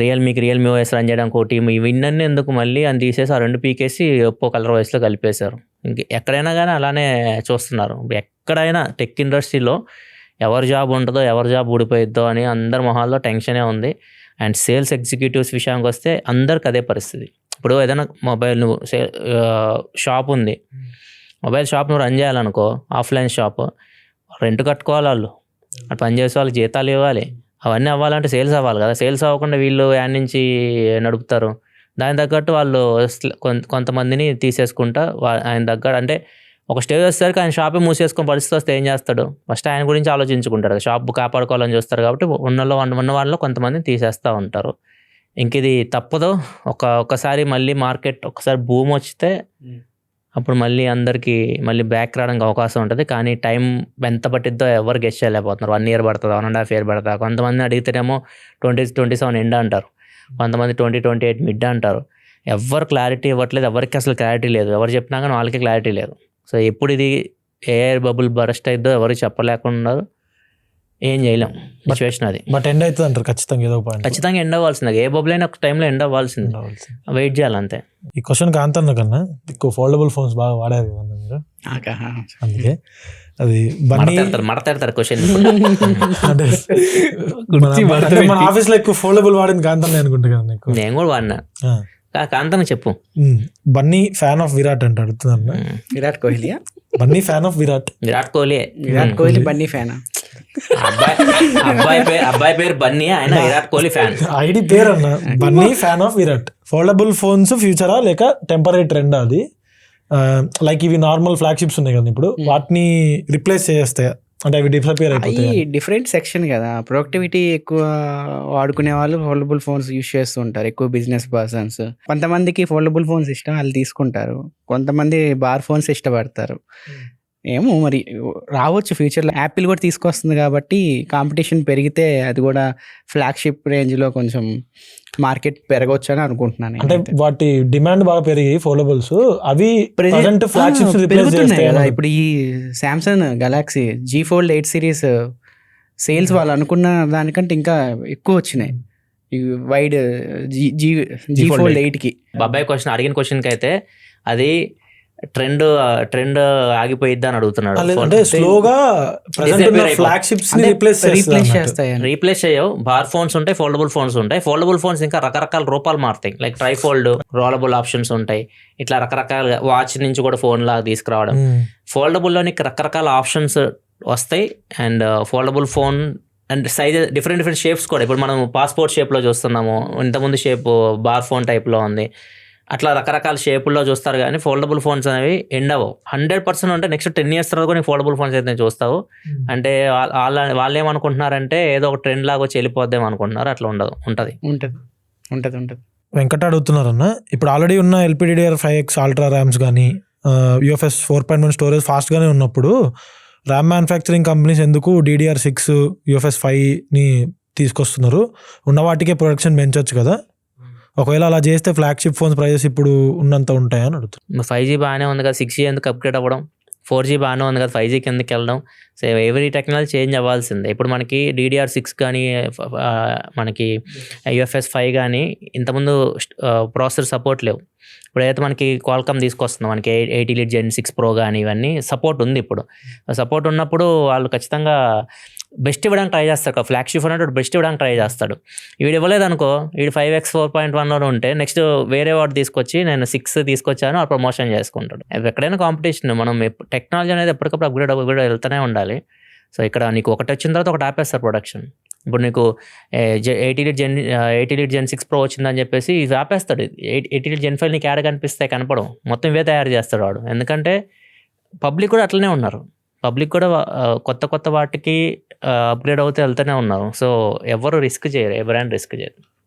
రియల్మీ OS రన్ చేయడానికి ఒక టీము, ఇవన్నీ ఎందుకు మళ్ళీ అని తీసేసి ఆ 2 పీకేసి ఒప్పో కలర్ OSలో కలిపేశారు. ఇంక ఎక్కడైనా కానీ అలానే చూస్తున్నారు. ఎక్కడైనా టెక్ ఇండస్ట్రీలో ఎవరి జాబ్ ఉంటుందో ఎవరి జాబ్ ఊడిపోయిద్దో అని అందరి మొహాల్లో టెన్షనే ఉంది. అండ్ సేల్స్ ఎగ్జిక్యూటివ్స్ విషయానికి వస్తే అందరికి అదే పరిస్థితి. ఇప్పుడు ఏదైనా మొబైల్ షాప్ ఉంది, మొబైల్ షాప్ నువ్వు రన్ చేయాలనుకో, ఆఫ్లైన్ షాప్ రెంట్ కట్టుకోవాలి, వాళ్ళు అటు పనిచేసే వాళ్ళకి జీతాలు ఇవ్వాలి, అవన్నీ అవ్వాలంటే సేల్స్ అవ్వాలి కదా. సేల్స్ అవ్వకుండా వీళ్ళు యాడ్ నుంచి నడుపుతారు. దాని తగ్గట్టు వాళ్ళు కొంతమందిని తీసేసుకుంటా ఆయన తగ్గట్టు, అంటే ఒక స్టేజ్ వచ్చేసరికి ఆయన షాపే మూసేసుకొని పరిస్థితి వస్తే ఏం చేస్తాడు? ఫస్ట్ ఆయన గురించి ఆలోచించుకుంటాడు, షాప్ కాపాడుకోవాలని చూస్తారు కాబట్టి ఉన్న వాళ్ళలో కొంతమందిని తీసేస్తూ ఉంటారు. ఇంక ఇది తప్పదు. ఒకసారి మళ్ళీ మార్కెట్ ఒకసారి భూమి వచ్చితే అప్పుడు మళ్ళీ అందరికీ మళ్ళీ బ్యాక్ రావడానికి అవకాశం ఉంటుంది. కానీ టైం ఎంత పట్టిద్దో ఎవరు గెస్ చేయలేకపోతున్నారు. 1 year పడుతుందా, 1.5 year పడుతుందా? కొంతమంది అడిగితేనేమో 2027 ఎండ్ అంటారు, కొంతమంది 2028 మిడ్ అంటారు. ఎవరు క్లారిటీ ఇవ్వట్లేదు, ఎవరికి అసలు క్లారిటీ లేదు. ఎవరు చెప్పినా కానీ వాళ్ళకి క్లారిటీ లేదు. సో ఎప్పుడు ఇది ఎయిర్ బబుల్ బరస్ట్ అయిద్దో ఎవరు చెప్పలేకున్నారు. ఏం చేయలేం సిచ్యువేషన్ అది. బట్ ఎండ్ అవుతుంది అంటారు ఖచ్చితంగా ఏదో పాయింట్. ఖచ్చితంగా ఎండ్ అవ్వాల్సిందే, ఏ బబుల్ అయినా ఒక టైంలో ఎండ్ అవ్వాల్సింది, వెయిట్ చేయాలంతే. ఈ క్వశ్చన్ కాంతన్న కన్నా ఎక్కువ ఫోల్డబుల్ ఫోన్స్ బాగా వాడారు కదన్నా మీరు, అందుకే అది బన్నీ మడతాడతారు క్వశ్చన్. అంటే మన ఆఫీస్ లో ఎక్కువ ఫోల్డబుల్ వాడింది కాంతన్న అనుకుంటా కదా నీకు. నేను కూడా వాడినా. కాంతన్న చెప్పు. బన్నీ ఫ్యాన్ ఆఫ్ విరాట్ అంటే అడుగుతుందన్న. Virat Kohli. Bunny fan of Virat. Virat Kohli. Virat Kohli Bunny fan. అబ్బాయి పేరు బన్నీ, ఆయన విరాట్ కోహ్లీ ఫ్యాన్. ఐడి పేరు అన్న Bunny fan of Virat. Foldable phones ఫ్యూచరా లేక టెంపరీ ట్రెండ్ అది? లైక్ ఇవి నార్మల్ ఫ్లాగ్షిప్స్ ఉన్నాయి కదా ఇప్పుడు, వాటిని రిప్లేస్ చేస్తాయి అంటే అవి డిసపియర్ అయిపోతాయి. డిఫరెంట్ సెక్షన్ కదా, ప్రొడక్టివిటీ ఎక్కువ వాడుకునే వాళ్ళు ఫోల్డబుల్ ఫోన్స్ యూస్ చేస్తూ ఉంటారు, ఎక్కువ బిజినెస్ పర్సన్స్. కొంతమందికి ఫోల్డబుల్ ఫోన్స్ ఇష్టం, వాళ్ళు తీసుకుంటారు. కొంతమంది బార్ ఫోన్స్ ఇష్టపడతారు. ఏమో మరి రావచ్చు ఫ్యూచర్లో. యాపిల్ కూడా తీసుకొస్తుంది కాబట్టి కాంపిటీషన్ పెరిగితే అది కూడా ఫ్లాగ్షిప్ రేంజ్లో కొంచెం మార్కెట్ పెరగవచ్చు అని అనుకుంటున్నాను. అంటే వాటి డిమాండ్ బాగా పెరిగి ఫోల్డబుల్స్ అవి ప్రెజెంట్ ఫ్లాగ్షిప్స్ రిప్లేస్ చేస్తాయి కదా. ఇప్పుడు ఈ Samsung Galaxy G Fold 8 series sales వాళ్ళు అనుకున్న దానికంటే ఇంకా ఎక్కువ వచ్చినాయి ఈ వైడ్ G Fold 8కి. బాబాయ్ క్వశ్చన్ అడిగిన క్వశ్చన్కి అయితే అది ట్రెండ్ ఆగిపోయిద్ది అని అడుగుతున్నాడు. అంటే స్లోగా ఫ్లాగ్షిప్స్ రిప్లేస్ చేస్తాయి. రీప్లేస్ చేయవు. బార్ ఫోన్స్ ఉంటాయి, ఫోల్డబుల్ ఫోన్స్ ఉంటాయి. ఫోల్డబుల్ ఫోన్స్ ఇంకా రకరకాల రూపాలు మారుతాయి. లైక్ ట్రైఫోల్డ్, రోలబుల్ ఆప్షన్స్ ఉంటాయి. ఇట్లా రకరకాల వాచ్ నుంచి కూడా ఫోన్ లాగా తీసుకురావడం. ఫోల్డబుల్లోని రకరకాల ఆప్షన్స్ వస్తాయి. And foldable phone and size different shapes కూడా. ఇప్పుడు మనం పాస్పోర్ట్ షేప్లో చూస్తున్నాము, ఇంతకుముందు షేప్ బార్ ఫోన్ టైప్లో ఉంది. అట్లా రకరకాల షేపుల్లో చూస్తారు. కానీ ఫోల్డబుల్ ఫోన్స్ అనేవి ఎండ్ అవ్వవు. 100% ఉంటే నెక్స్ట్ 10 years తర్వాత కూడా ఫోల్డబుల్ ఫోన్స్ అయితే చూస్తావు. అంటే వాళ్ళు ఏమనుకుంటున్నారంటే ఏదో ఒక ట్రెండ్ లాగా వచ్చి వెళ్ళిపోద్దాం అనుకుంటున్నారు. అట్లా ఉంటుంది. వెంకట అడుగుతున్నారన్న, ఇప్పుడు ఆల్రెడీ ఉన్న LPDDR5X అల్ట్రా ర్యామ్స్ కానీ UFS 4.1 స్టోరేజ్ ఫాస్ట్గానే ఉన్నప్పుడు ర్యామ్ మ్యానుఫ్యాక్చరింగ్ కంపెనీస్ ఎందుకు DDR6 UFS 5ని తీసుకొస్తున్నారు? ఉన్న వాటికే ప్రొడక్షన్ పెంచవచ్చు కదా. ఒకవేళ అలా చేస్తే ఫ్లాగ్షిప్ ఫోన్స్ ప్రైజెస్ ఇప్పుడు ఉన్నంత ఉంటాయని అడుగుతుంది. 5G బాగానే ఉంది కదా, 6G ఎందుకు అప్గ్రేడ్ అవ్వడం? 4G బాగానే ఉంది కదా, 5G కిందకి వెళ్ళడం. సో ఎవరీ టెక్నాలజీ చేంజ్ అవ్వాల్సిందే. ఇప్పుడు మనకి DDR6 కానీ మనకి UFS 5 కానీ ఇంతకుముందు ప్రాసెసర్ సపోర్ట్ లేవు. ఇప్పుడైతే మనకి క్వాల్కామ్ తీసుకొస్తుంది, మనకి 8 Elite Gen 6 Pro కానీ ఇవన్నీ సపోర్ట్ ఉంది. ఇప్పుడు సపోర్ట్ ఉన్నప్పుడు వాళ్ళు ఖచ్చితంగా బెస్ట్ ఇవ్వడానికి ట్రై చేస్తాడు. ఫ్లాగ్షిప్ అన్నట్టు బెస్ట్ ఇవ్వడానికి ట్రై చేస్తాడు. వీడు ఇవ్వలేదు అనుకో, వీడు 5X 4.1 ఉంటే నెక్స్ట్ వేరే వాడు తీసుకొచ్చి నేను 6 తీసుకొచ్చాను ఆ ప్రమోషన్ చేసుకుంటాడు. ఎక్కడైనా కాంపిటీషన్. మనం టెక్నాలజీ అనేది ఎప్పటికప్పుడు అప్గ్రేడ్ వెళ్తూనే ఉండాలి. సో ఇక్కడ నీకు ఒకటి వచ్చిన తర్వాత ఒకటి ఆపేస్తారు ప్రొడక్షన్. ఇప్పుడు నీకు 8 Elite Gen 6 Pro వచ్చిందని చెప్పేసి ఇది ఆపేస్తాడు. 8 Elite Gen 5 నీకు యాడ్ కనిపిస్తాయి, కనపడం. మొత్తం ఇవే తయారు చేస్తాడు వాడు. ఎందుకంటే పబ్లిక్ కూడా అట్లనే ఉన్నారు. పబ్లిక్ కూడా కొత్త వాటికి అప్గ్రేడ్ అవుతే వెళ్తూనే ఉన్నారు. సో ఎవరు రిస్క్ చేయరు, ఏ బ్రాండ్ రిస్క్ చేయరు.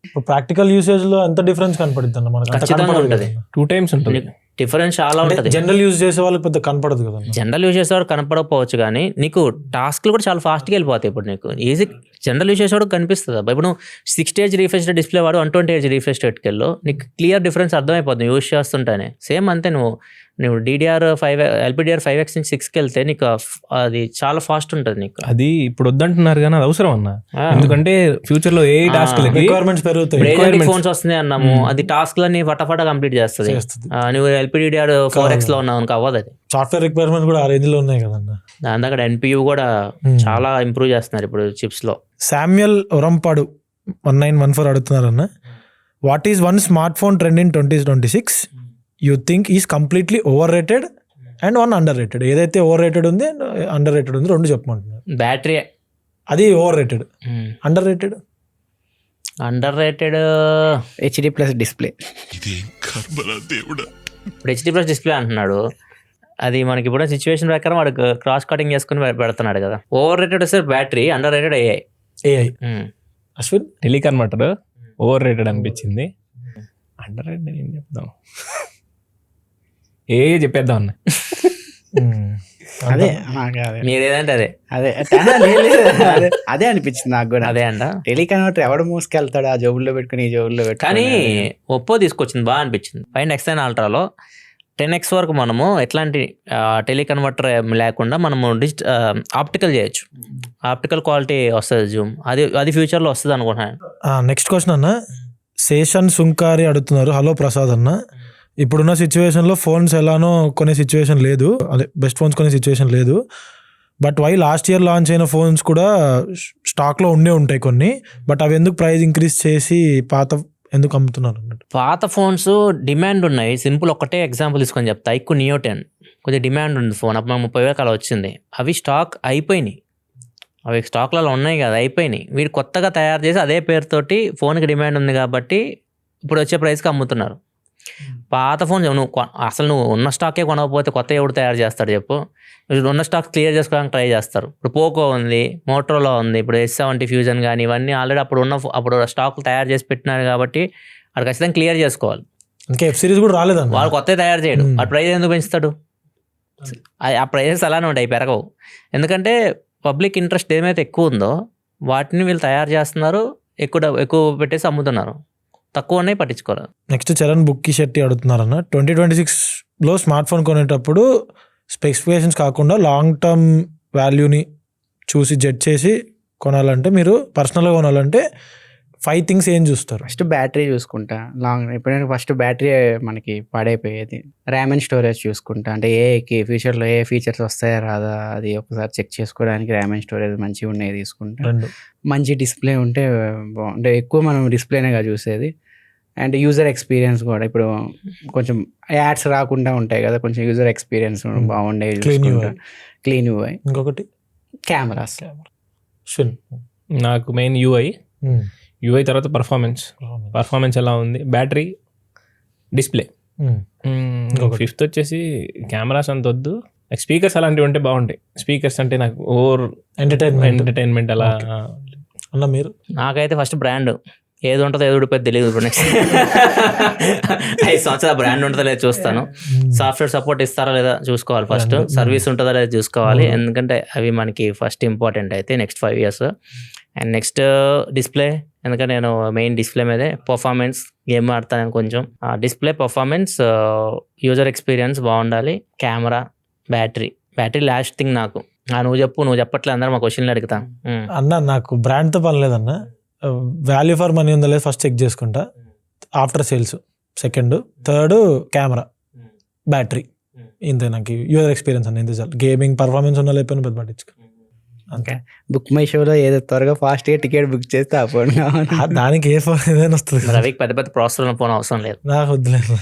ప్రాక్టికల్ యూసేజ్ లో ఎంత డిఫరెన్స్ కనపడుతుంది అన్న మనకి? ఖచ్చితంగా ఉంటుంది. 2 times ఉంటుంది డిఫరెన్స్ చాలా ఉంటుంది. జనరల్ యూజ్ చేసే వాళ్ళకి పెద్ద కనపడదు కదా. జనరల్ యూజ్ చేసేవాడు కనపడకపోవచ్చు, కానీ నీకు టాస్క్లు కూడా చాలా ఫాస్ట్గా వెళ్ళిపోతాయి. ఇప్పుడు నీకు ఈజీ జనరల్ యూజ్ చేసేవాడు కనిపిస్తుంది. ఇప్పుడు 60Hz రీఫ్రెష్ డిస్ప్లే వాడు 120Hz రీఫ్రెష్ రేట్కెళ్ళి నీకు క్లియర్ డిఫరెన్స్ అర్థమైపోతుంది యూజ్ చేస్తుంటేనే. సేమ్ అంతే, నువ్వు LPDDR5X నుంచి 6కి వెళ్తే నీకు అది చాలా ఫాస్ట్ ఉంటుంది నీకు. అది ఇప్పుడు వద్దంటున్నారు కానీ అది అవసరం అన్న. ఎందుకంటే ఫ్యూచర్ లో ఏ టాస్క్ రిక్వైర్మెంట్స్ పెరుగుతాయి. ఫోన్స్ వస్తున్నాయి అన్నాము, అది టాస్క్ లని ఫటాఫటా కంప్లీట్ చేస్తుంది. నువ్వు LPDDR4X లో ఉన్నావు అనుకో, అవ్వదు. అది సాఫ్ట్వేర్ రిక్వైర్మెంట్ కూడా ఆ రేంజ్ లో ఉన్నాయి కదన్న. దాని దగ్గర NPU కూడా చాలా ఇంప్రూవ్ చేస్తున్నారు ఇప్పుడు చిప్స్ లో. శామ్యుయల్ ఒరంపాడు 1914 అడుగుతున్నారన్న, what is one smart phone trend in 2026 you think is completely over rated and one under rated? ఏదైతే ఓవర్ రేటెడ్ ఉంది అండ్ అండర్ రేటెడ్ ఉంది రెండు చెప్పమంటున్నారు. బ్యాటరీ అది over rated. Under rated HD+ display. ఇప్పుడు HD+ display అంటున్నాడు. అది మనకి ఇప్పుడు సిచ్యువేషన్ ప్రకారం వాడు క్రాస్ కటింగ్ చేసుకుని పెడుతున్నాడు కదా. ఓవర్ రేటెడ్ వస్తే battery, under rated AI. Ashwin టెలికాన్ అంటారు ఓవర్ రేటెడ్ అనిపించింది. అండర్ రేటెడ్ ఏం చెప్దాం, చెప్పేద్దాం అన్న. అదే మీరేదంటే అదే అనిపించింది నాకు కూడా. అదే అంట. టెలికన్వర్టర్ ఎవడు మోసుకెళ్తాడు ఆ జోబుల్లో పెట్టుకుని, ఈ జోబుల్లో పెట్టుకుని. కానీ ఒప్పో తీసుకొచ్చింది, బాగా అనిపించింది. పైన X9 అల్ట్రాలో 10x వరకు మనము ఎట్లాంటి టెలికన్వర్టర్ లేకుండా మనము ఆప్టికల్ చేయొచ్చు. ఆప్టికల్ క్వాలిటీ వస్తుంది జూమ్, అది ఫ్యూచర్లో వస్తుంది అనుకుంటున్నాను. నెక్స్ట్ క్వశ్చన్ అన్న, శేషన్ సుంకారి అడుగుతున్నారు. హలో ప్రసాద్ అన్న, ఇప్పుడున్న సిచ్యువేషన్లో ఫోన్స్ ఎలానో కొనే సిచ్యువేషన్ లేదు, అదే బెస్ట్ ఫోన్స్ కొనే సిచ్యువేషన్ లేదు. But why last year launch అయిన ఫోన్స్ కూడా స్టాక్లో ఉంటాయి కొన్ని, బట్ అవి ఎందుకు ప్రైస్ ఇంక్రీజ్ చేసి పాత ఎందుకు అమ్ముతున్నారు అన్నట్టు? పాత ఫోన్స్ డిమాండ్ ఉన్నాయి. సింపుల్ ఒకటే ఎగ్జాంపుల్ తీసుకొని చెప్తా. ఐక్యూ నియో 10 కొద్దిగా డిమాండ్ ఉంది ఫోన్, అప్పుడు 30,000 అలా వచ్చింది. అవి స్టాక్ అయిపోయినాయి, అవి స్టాక్లలో ఉన్నాయి కదా, అయిపోయినాయి. వీడు కొత్తగా తయారు చేసి అదే పేరుతోటి ఫోన్కి డిమాండ్ ఉంది కాబట్టి ఇప్పుడు వచ్చే ప్రైస్కి అమ్ముతున్నారు. పాత ఫోన్ నువ్వు ఉన్న స్టాకే కొనకపోతే కొత్త ఎవడు తయారు చేస్తాడు చెప్పు? ఉన్న స్టాక్ క్లియర్ చేసుకోవడానికి ట్రై చేస్తారు. ఇప్పుడు పోకో ఉంది, మోటరోలా ఉంది, ఇప్పుడు S70 ఫ్యూజన్ కానీ ఇవన్నీ ఆల్రెడీ అప్పుడు స్టాక్ తయారు చేసి పెట్టినారు కాబట్టి అది ఖచ్చితంగా క్లియర్ చేసుకోవాలి. ఇంకా F సిరీస్ కూడా రాలేదన్న, వాళ్ళు కొత్త తయారు చేయడు, ఆ ప్రైస్ ఎందుకు పెంచుతాడు? ఆ ప్రైజెస్ అలానే ఉంటాయి, పెరగవు. ఎందుకంటే పబ్లిక్ ఇంట్రెస్ట్ ఏమైతే ఎక్కువ ఉందో వాటిని వీళ్ళు తయారు చేస్తున్నారు, ఎక్కువ పెట్టేసి అమ్ముతున్నారు, తక్కువ ఉన్నాయి పట్టించుకోరు. నెక్స్ట్ చరణ్ బుక్కి శెట్టి అడుగుతున్నారన్న, 2026లో స్మార్ట్ ఫోన్ కొనేటప్పుడు స్పెసిఫికేషన్స్ కాకుండా లాంగ్ టర్మ్ వాల్యూని చూసి జడ్జ్ చేసి కొనాలంటే, మీరు పర్సనల్గా కొనాలంటే 5 థింగ్స్ ఏం చూస్తారు? ఫస్ట్ బ్యాటరీ చూసుకుంటా, ఎప్పుడైనా ఫస్ట్ బ్యాటరీ మనకి పాడైపోయేది. ర్యామ్ అండ్ స్టోరేజ్ చూసుకుంటా, అంటే ఫ్యూచర్లో ఏ ఫీచర్స్ వస్తాయా రాదా అది ఒకసారి చెక్ చేసుకోవడానికి ర్యామ్ అండ్ స్టోరేజ్ మంచిగా ఉన్నాయి తీసుకుంటా. మంచి డిస్ప్లే ఉంటే అంటే ఎక్కువ మనం డిస్ప్లేనేగా చూసేది. అండ్ యూజర్ ఎక్స్పీరియన్స్ కూడా, ఇప్పుడు కొంచెం యాడ్స్ రాకుండా ఉంటాయి కదా, కొంచెం యూజర్ ఎక్స్పీరియన్స్ బాగుండే చూసుకుంటా, క్లీన్ యూఐ. ఇంకొకటి కెమెరాస్. నాకు మెయిన్ యూఐ తర్వాత పర్ఫార్మెన్స్ ఎలా ఉంది, బ్యాటరీ, డిస్ప్లే. 5th వచ్చేసి కెమెరాస్ అంత వద్దు, స్పీకర్స్ అలాంటివి ఉంటే బాగుంటాయి. స్పీకర్స్ అంటే నాకు ఎంటర్టైన్మెంట్ అలా. అన్న మీరు? నాకైతే ఫస్ట్ బ్రాండ్ ఏది ఉంటుందో ఏది ఊడిపోతే తెలియదు. ఇప్పుడు నెక్స్ట్ 5 సంవత్సరాల బ్రాండ్ ఉంటుందో లేదా చూస్తాను. సాఫ్ట్వేర్ సపోర్ట్ ఇస్తారా లేదా చూసుకోవాలి ఫస్ట్. సర్వీస్ ఉంటుందా లేదా చూసుకోవాలి, ఎందుకంటే అవి మనకి ఫస్ట్ ఇంపార్టెంట్ అయితే next 5 years. And next display, ఎందుకంటే నేను మెయిన్ డిస్ప్లే మీదే. పర్ఫార్మెన్స్, గేమ్ ఆడతాను కొంచెం, డిస్ప్లే, పర్ఫార్మెన్స్, యూజర్ ఎక్స్పీరియన్స్ బాగుండాలి, కెమెరా, బ్యాటరీ లాస్ట్ థింగ్ నాకు. నువ్వు చెప్పట్లేదు, అందరూ మా క్వశ్చన్లు అడుగుతాను. అన్న నాకు బ్రాండ్తో పని లేదన్న, వాల్యూ ఫర్ మనీ ఉందో లేదు ఫస్ట్ చెక్ చేసుకుంటా, after sales second, third camera, battery, ఇంతే. నాకు యూజర్ ఎక్స్పీరియన్స్ అన్న ఇంత చాలు. గేమింగ్ పర్ఫార్మెన్స్ ఉన్నా లేకపోయినా పెద్ద పట్టించుకో. ఓకే, బుక్ మై షోలో ఏదో త్వరగా ఫాస్ట్గా టికెట్ బుక్ చేస్తే ఆ ఫోన్ దానికి ఏ ఫోన్ ఏదైనా వస్తుంది. రవికి పెద్ద ప్రాసెసర్ ఉన్న ఫోన్ అవసరం లేదు, నాకు వద్దులేదు.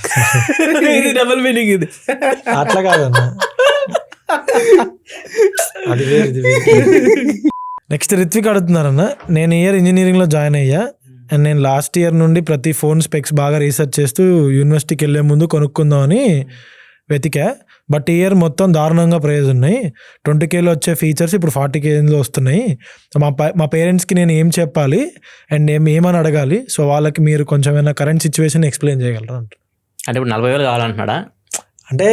డబుల్ మీనింగ్ ఇది. అట్లా కాదన్న, అది వేరు ఇది వేరు. నెక్స్ట్ రిత్విక్ అడుగుతున్నారన్న, నేను ఇయర్ ఇంజనీరింగ్లో జాయిన్ అయ్యా అండ్ నేను లాస్ట్ ఇయర్ నుండి ప్రతి ఫోన్ స్పెక్స్ బాగా రీసెర్చ్ చేస్తూ యూనివర్సిటీకి వెళ్ళే ముందు కొనుక్కుందామని వెతికా. బట్ ఈ ఇయర్ మొత్తం దారుణంగా ప్రైజ్ ఉన్నాయి. 20Kలో వచ్చే ఫీచర్స్ ఇప్పుడు 40Kలో వస్తున్నాయి. మా పేరెంట్స్కి నేను ఏం చెప్పాలి అండ్ ఏమని అడగాలి? సో వాళ్ళకి మీరు కొంచెం ఏమైనా కరెంట్ సిచ్యువేషన్ ఎక్స్ప్లెయిన్ చేయగలరా అంటే ఇప్పుడు 40,000 కావాలంటున్నాడా? అంటే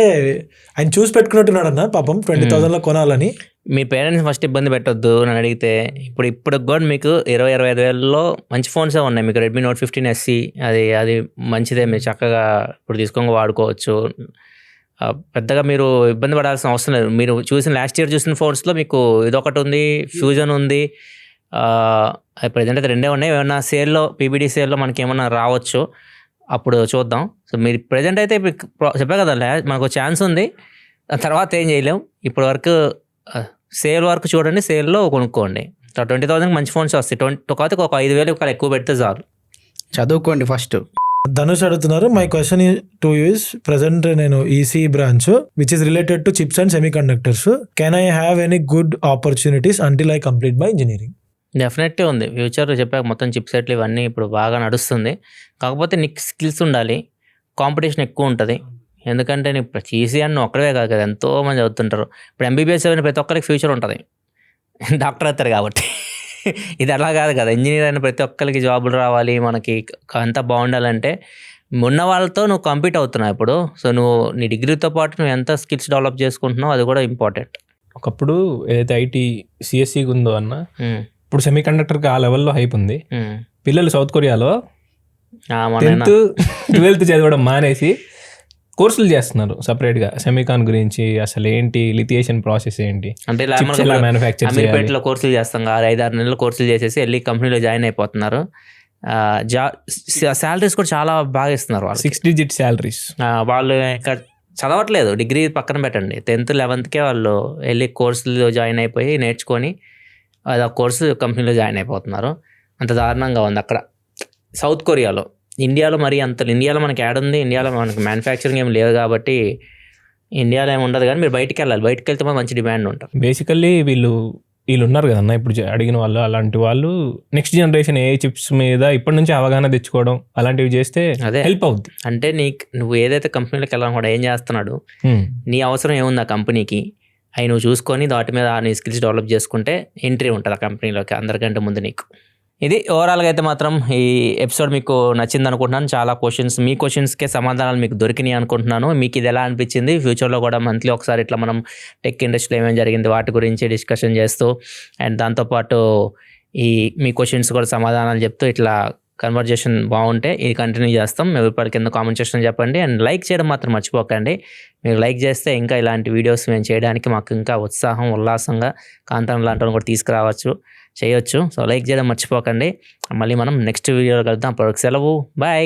ఆయన చూసి పెట్టుకున్నట్టున్నాడు అన్న పాపం, 20,000లో కొనాలని. మీ పేరెంట్స్ ఫస్ట్ ఇబ్బంది పెట్టొద్దు నన్ను అడిగితే. ఇప్పుడు కూడా మీకు 20,000-25,000లో మంచి ఫోన్సే ఉన్నాయి. మీకు రెడ్మీ నోట్ 15 SE అది మంచిదే, మీరు చక్కగా ఇప్పుడు తీసుకొని వాడుకోవచ్చు. పెద్దగా మీరు ఇబ్బంది పడాల్సిన అవసరం లేదు. మీరు లాస్ట్ ఇయర్ చూసిన ఫోన్స్లో మీకు ఇదొకటి ఉంది, ఫ్యూజన్ ఉంది, ప్రజెంట్ అయితే 2 ఉన్నాయి. ఏమన్నా సేల్లో, పీబీడీ సేల్లో మనకి ఏమన్నా రావచ్చు, అప్పుడు చూద్దాం. సో మీరు ప్రజెంట్ అయితే చెప్పా కదా, మనకు ఛాన్స్ ఉంది, తర్వాత ఏం చేయలేం. ఇప్పటి వరకు సేల్ వరకు చూడండి, సేల్లో కొనుక్కోండి. 20,000 మంచి ఫోన్స్ వస్తాయి. కాకపోతే ఒక 5,000 ఎక్కువ పెడితే చాలు. చదువుకోండి ఫస్ట్. ధనుష్ అడుగుతున్నారు, my question to you is present నేను EC branch which is related to chips and semiconductors. Can I have any good opportunities until I complete my engineering? Definitely ఉంది. ఫ్యూచర్ చెప్పాక మొత్తం చిప్ సెట్లు ఇవన్నీ ఇప్పుడు బాగా నడుస్తుంది. కాకపోతే నీకు స్కిల్స్ ఉండాలి, కాంపిటీషన్ ఎక్కువ ఉంటుంది. ఎందుకంటే నీకు ఈసీ అని ఒక్కడే కాదు కదా, ఎంతో మంది చదువుతుంటారు. ఇప్పుడు ఎంబీబీఎస్ అయిన ప్రతి ఒక్కరికి ఫ్యూచర్ ఉంటుంది, డాక్టర్ అవుతారు కాబట్టి. ఇది అలా కాదు కదా, ఇంజనీర్ అయిన ప్రతి ఒక్కరికి జాబులు రావాలి, మనకి అంతా బాగుండాలంటే ఉన్న వాళ్ళతో నువ్వు కంపీట్ అవుతున్నావు ఇప్పుడు. సో నువ్వు నీ డిగ్రీతో పాటు నువ్వు ఎంత స్కిల్స్ డెవలప్ చేసుకుంటున్నావు అది కూడా ఇంపార్టెంట్. ఒకప్పుడు ఏదైతే ఐటీ సిఎస్సికి ఉందో అన్న, ఇప్పుడు సెమీ కండక్టర్కి ఆ లెవెల్లో హైప్ ఉంది. పిల్లలు సౌత్ కొరియాలో 10th 12th చదవడం మానేసి కోర్సులు చేస్తున్నారు సపరేట్గా సెమికాన్ గురించి, అసలు ఏంటి లిథియేషన్ ప్రాసెస్ ఏంటి, అంటే ఇలా chips ఎలా మ్యానుఫ్యాక్చర్ చేయాలి. అమీర్పేటలో కోర్సులు చేస్తాం కదా, 5-6 నెలలు కోర్సులు చేసేసి వెళ్ళి కంపెనీలో జాయిన్ అయిపోతున్నారు. శాలరీస్ కూడా చాలా బాగా ఇస్తున్నారు వాళ్ళు. 6 digit శాలరీస్. వాళ్ళు ఇంకా చదవట్లేదు, డిగ్రీ పక్కన పెట్టండి, 10th 11thకే వాళ్ళు వెళ్ళి కోర్సులో జాయిన్ అయిపోయి నేర్చుకొని అది ఆ కోర్సు కంపెనీలో జాయిన్ అయిపోతున్నారు. అంత దారుణంగా ఉంది అక్కడ సౌత్ కొరియాలో. ఇండియాలో మరి అంత, ఇండియాలో మనకి యాడ్ ఉంది, ఇండియాలో మనకి మ్యానుఫ్యాక్చరింగ్ ఏమి లేదు కాబట్టి ఇండియాలో ఏమి ఉండదు. కానీ మీరు బయటికి వెళ్ళాలి, బయటికి వెళ్తే మంచి డిమాండ్ ఉంటుంది. బేసికల్లీ వీళ్ళు ఉన్నారు కదన్న ఇప్పుడు అడిగిన వాళ్ళు, అలాంటి వాళ్ళు నెక్స్ట్ జనరేషన్ ఏ చిప్స్ మీద ఇప్పటి నుంచి అవగాహన తెచ్చుకోవడం అలాంటివి చేస్తే అదే హెల్ప్ అవుద్ది. అంటే నువ్వు ఏదైతే కంపెనీలోకి వెళ్ళాలని కూడా ఏం చేస్తున్నాడు, నీ అవసరం ఏముంది ఆ కంపెనీకి, అవి నువ్వు చూసుకొని వాటి మీద నీ స్కిల్స్ డెవలప్ చేసుకుంటే ఎంట్రీ ఉంటుంది ఆ కంపెనీలోకి అందరికంటే ముందు నీకు. ఇది ఓవరాల్గా అయితే మాత్రం ఈ ఎపిసోడ్ మీకు నచ్చింది అనుకుంటున్నాను. చాలా క్వశ్చన్స్, మీ క్వశ్చన్స్కే సమాధానాలు మీకు దొరికినాయి అనుకుంటున్నాను. మీకు ఇది ఎలా అనిపించింది? ఫ్యూచర్లో కూడా మంత్లీ ఒకసారి ఇట్లా మనం టెక్ ఇండస్ట్రీలో ఏమేమి జరిగింది వాటి గురించి డిస్కషన్ చేస్తూ, అండ్ దాంతోపాటు మీ క్వశ్చన్స్ కూడా సమాధానాలు చెప్తూ ఇట్లా కన్వర్జేషన్ బాగుంటే ఇది కంటిన్యూ చేస్తాం. మీరు ఇప్పటి కింద కామెంట్ సెక్షన్ చెప్పండి, అండ్ లైక్ చేయడం మాత్రం మర్చిపోకండి. మీరు లైక్ చేస్తే ఇంకా ఇలాంటి వీడియోస్ మేము చేయడానికి మాకు ఇంకా ఉల్లాసంగా కాంతం లాంటి కూడా చేయొచ్చు. సో లైక్ చేయడం మర్చిపోకండి. మళ్ళీ మనం నెక్స్ట్ వీడియోలో కలుద్దాం. అప్పటికి సెలవు, బాయ్.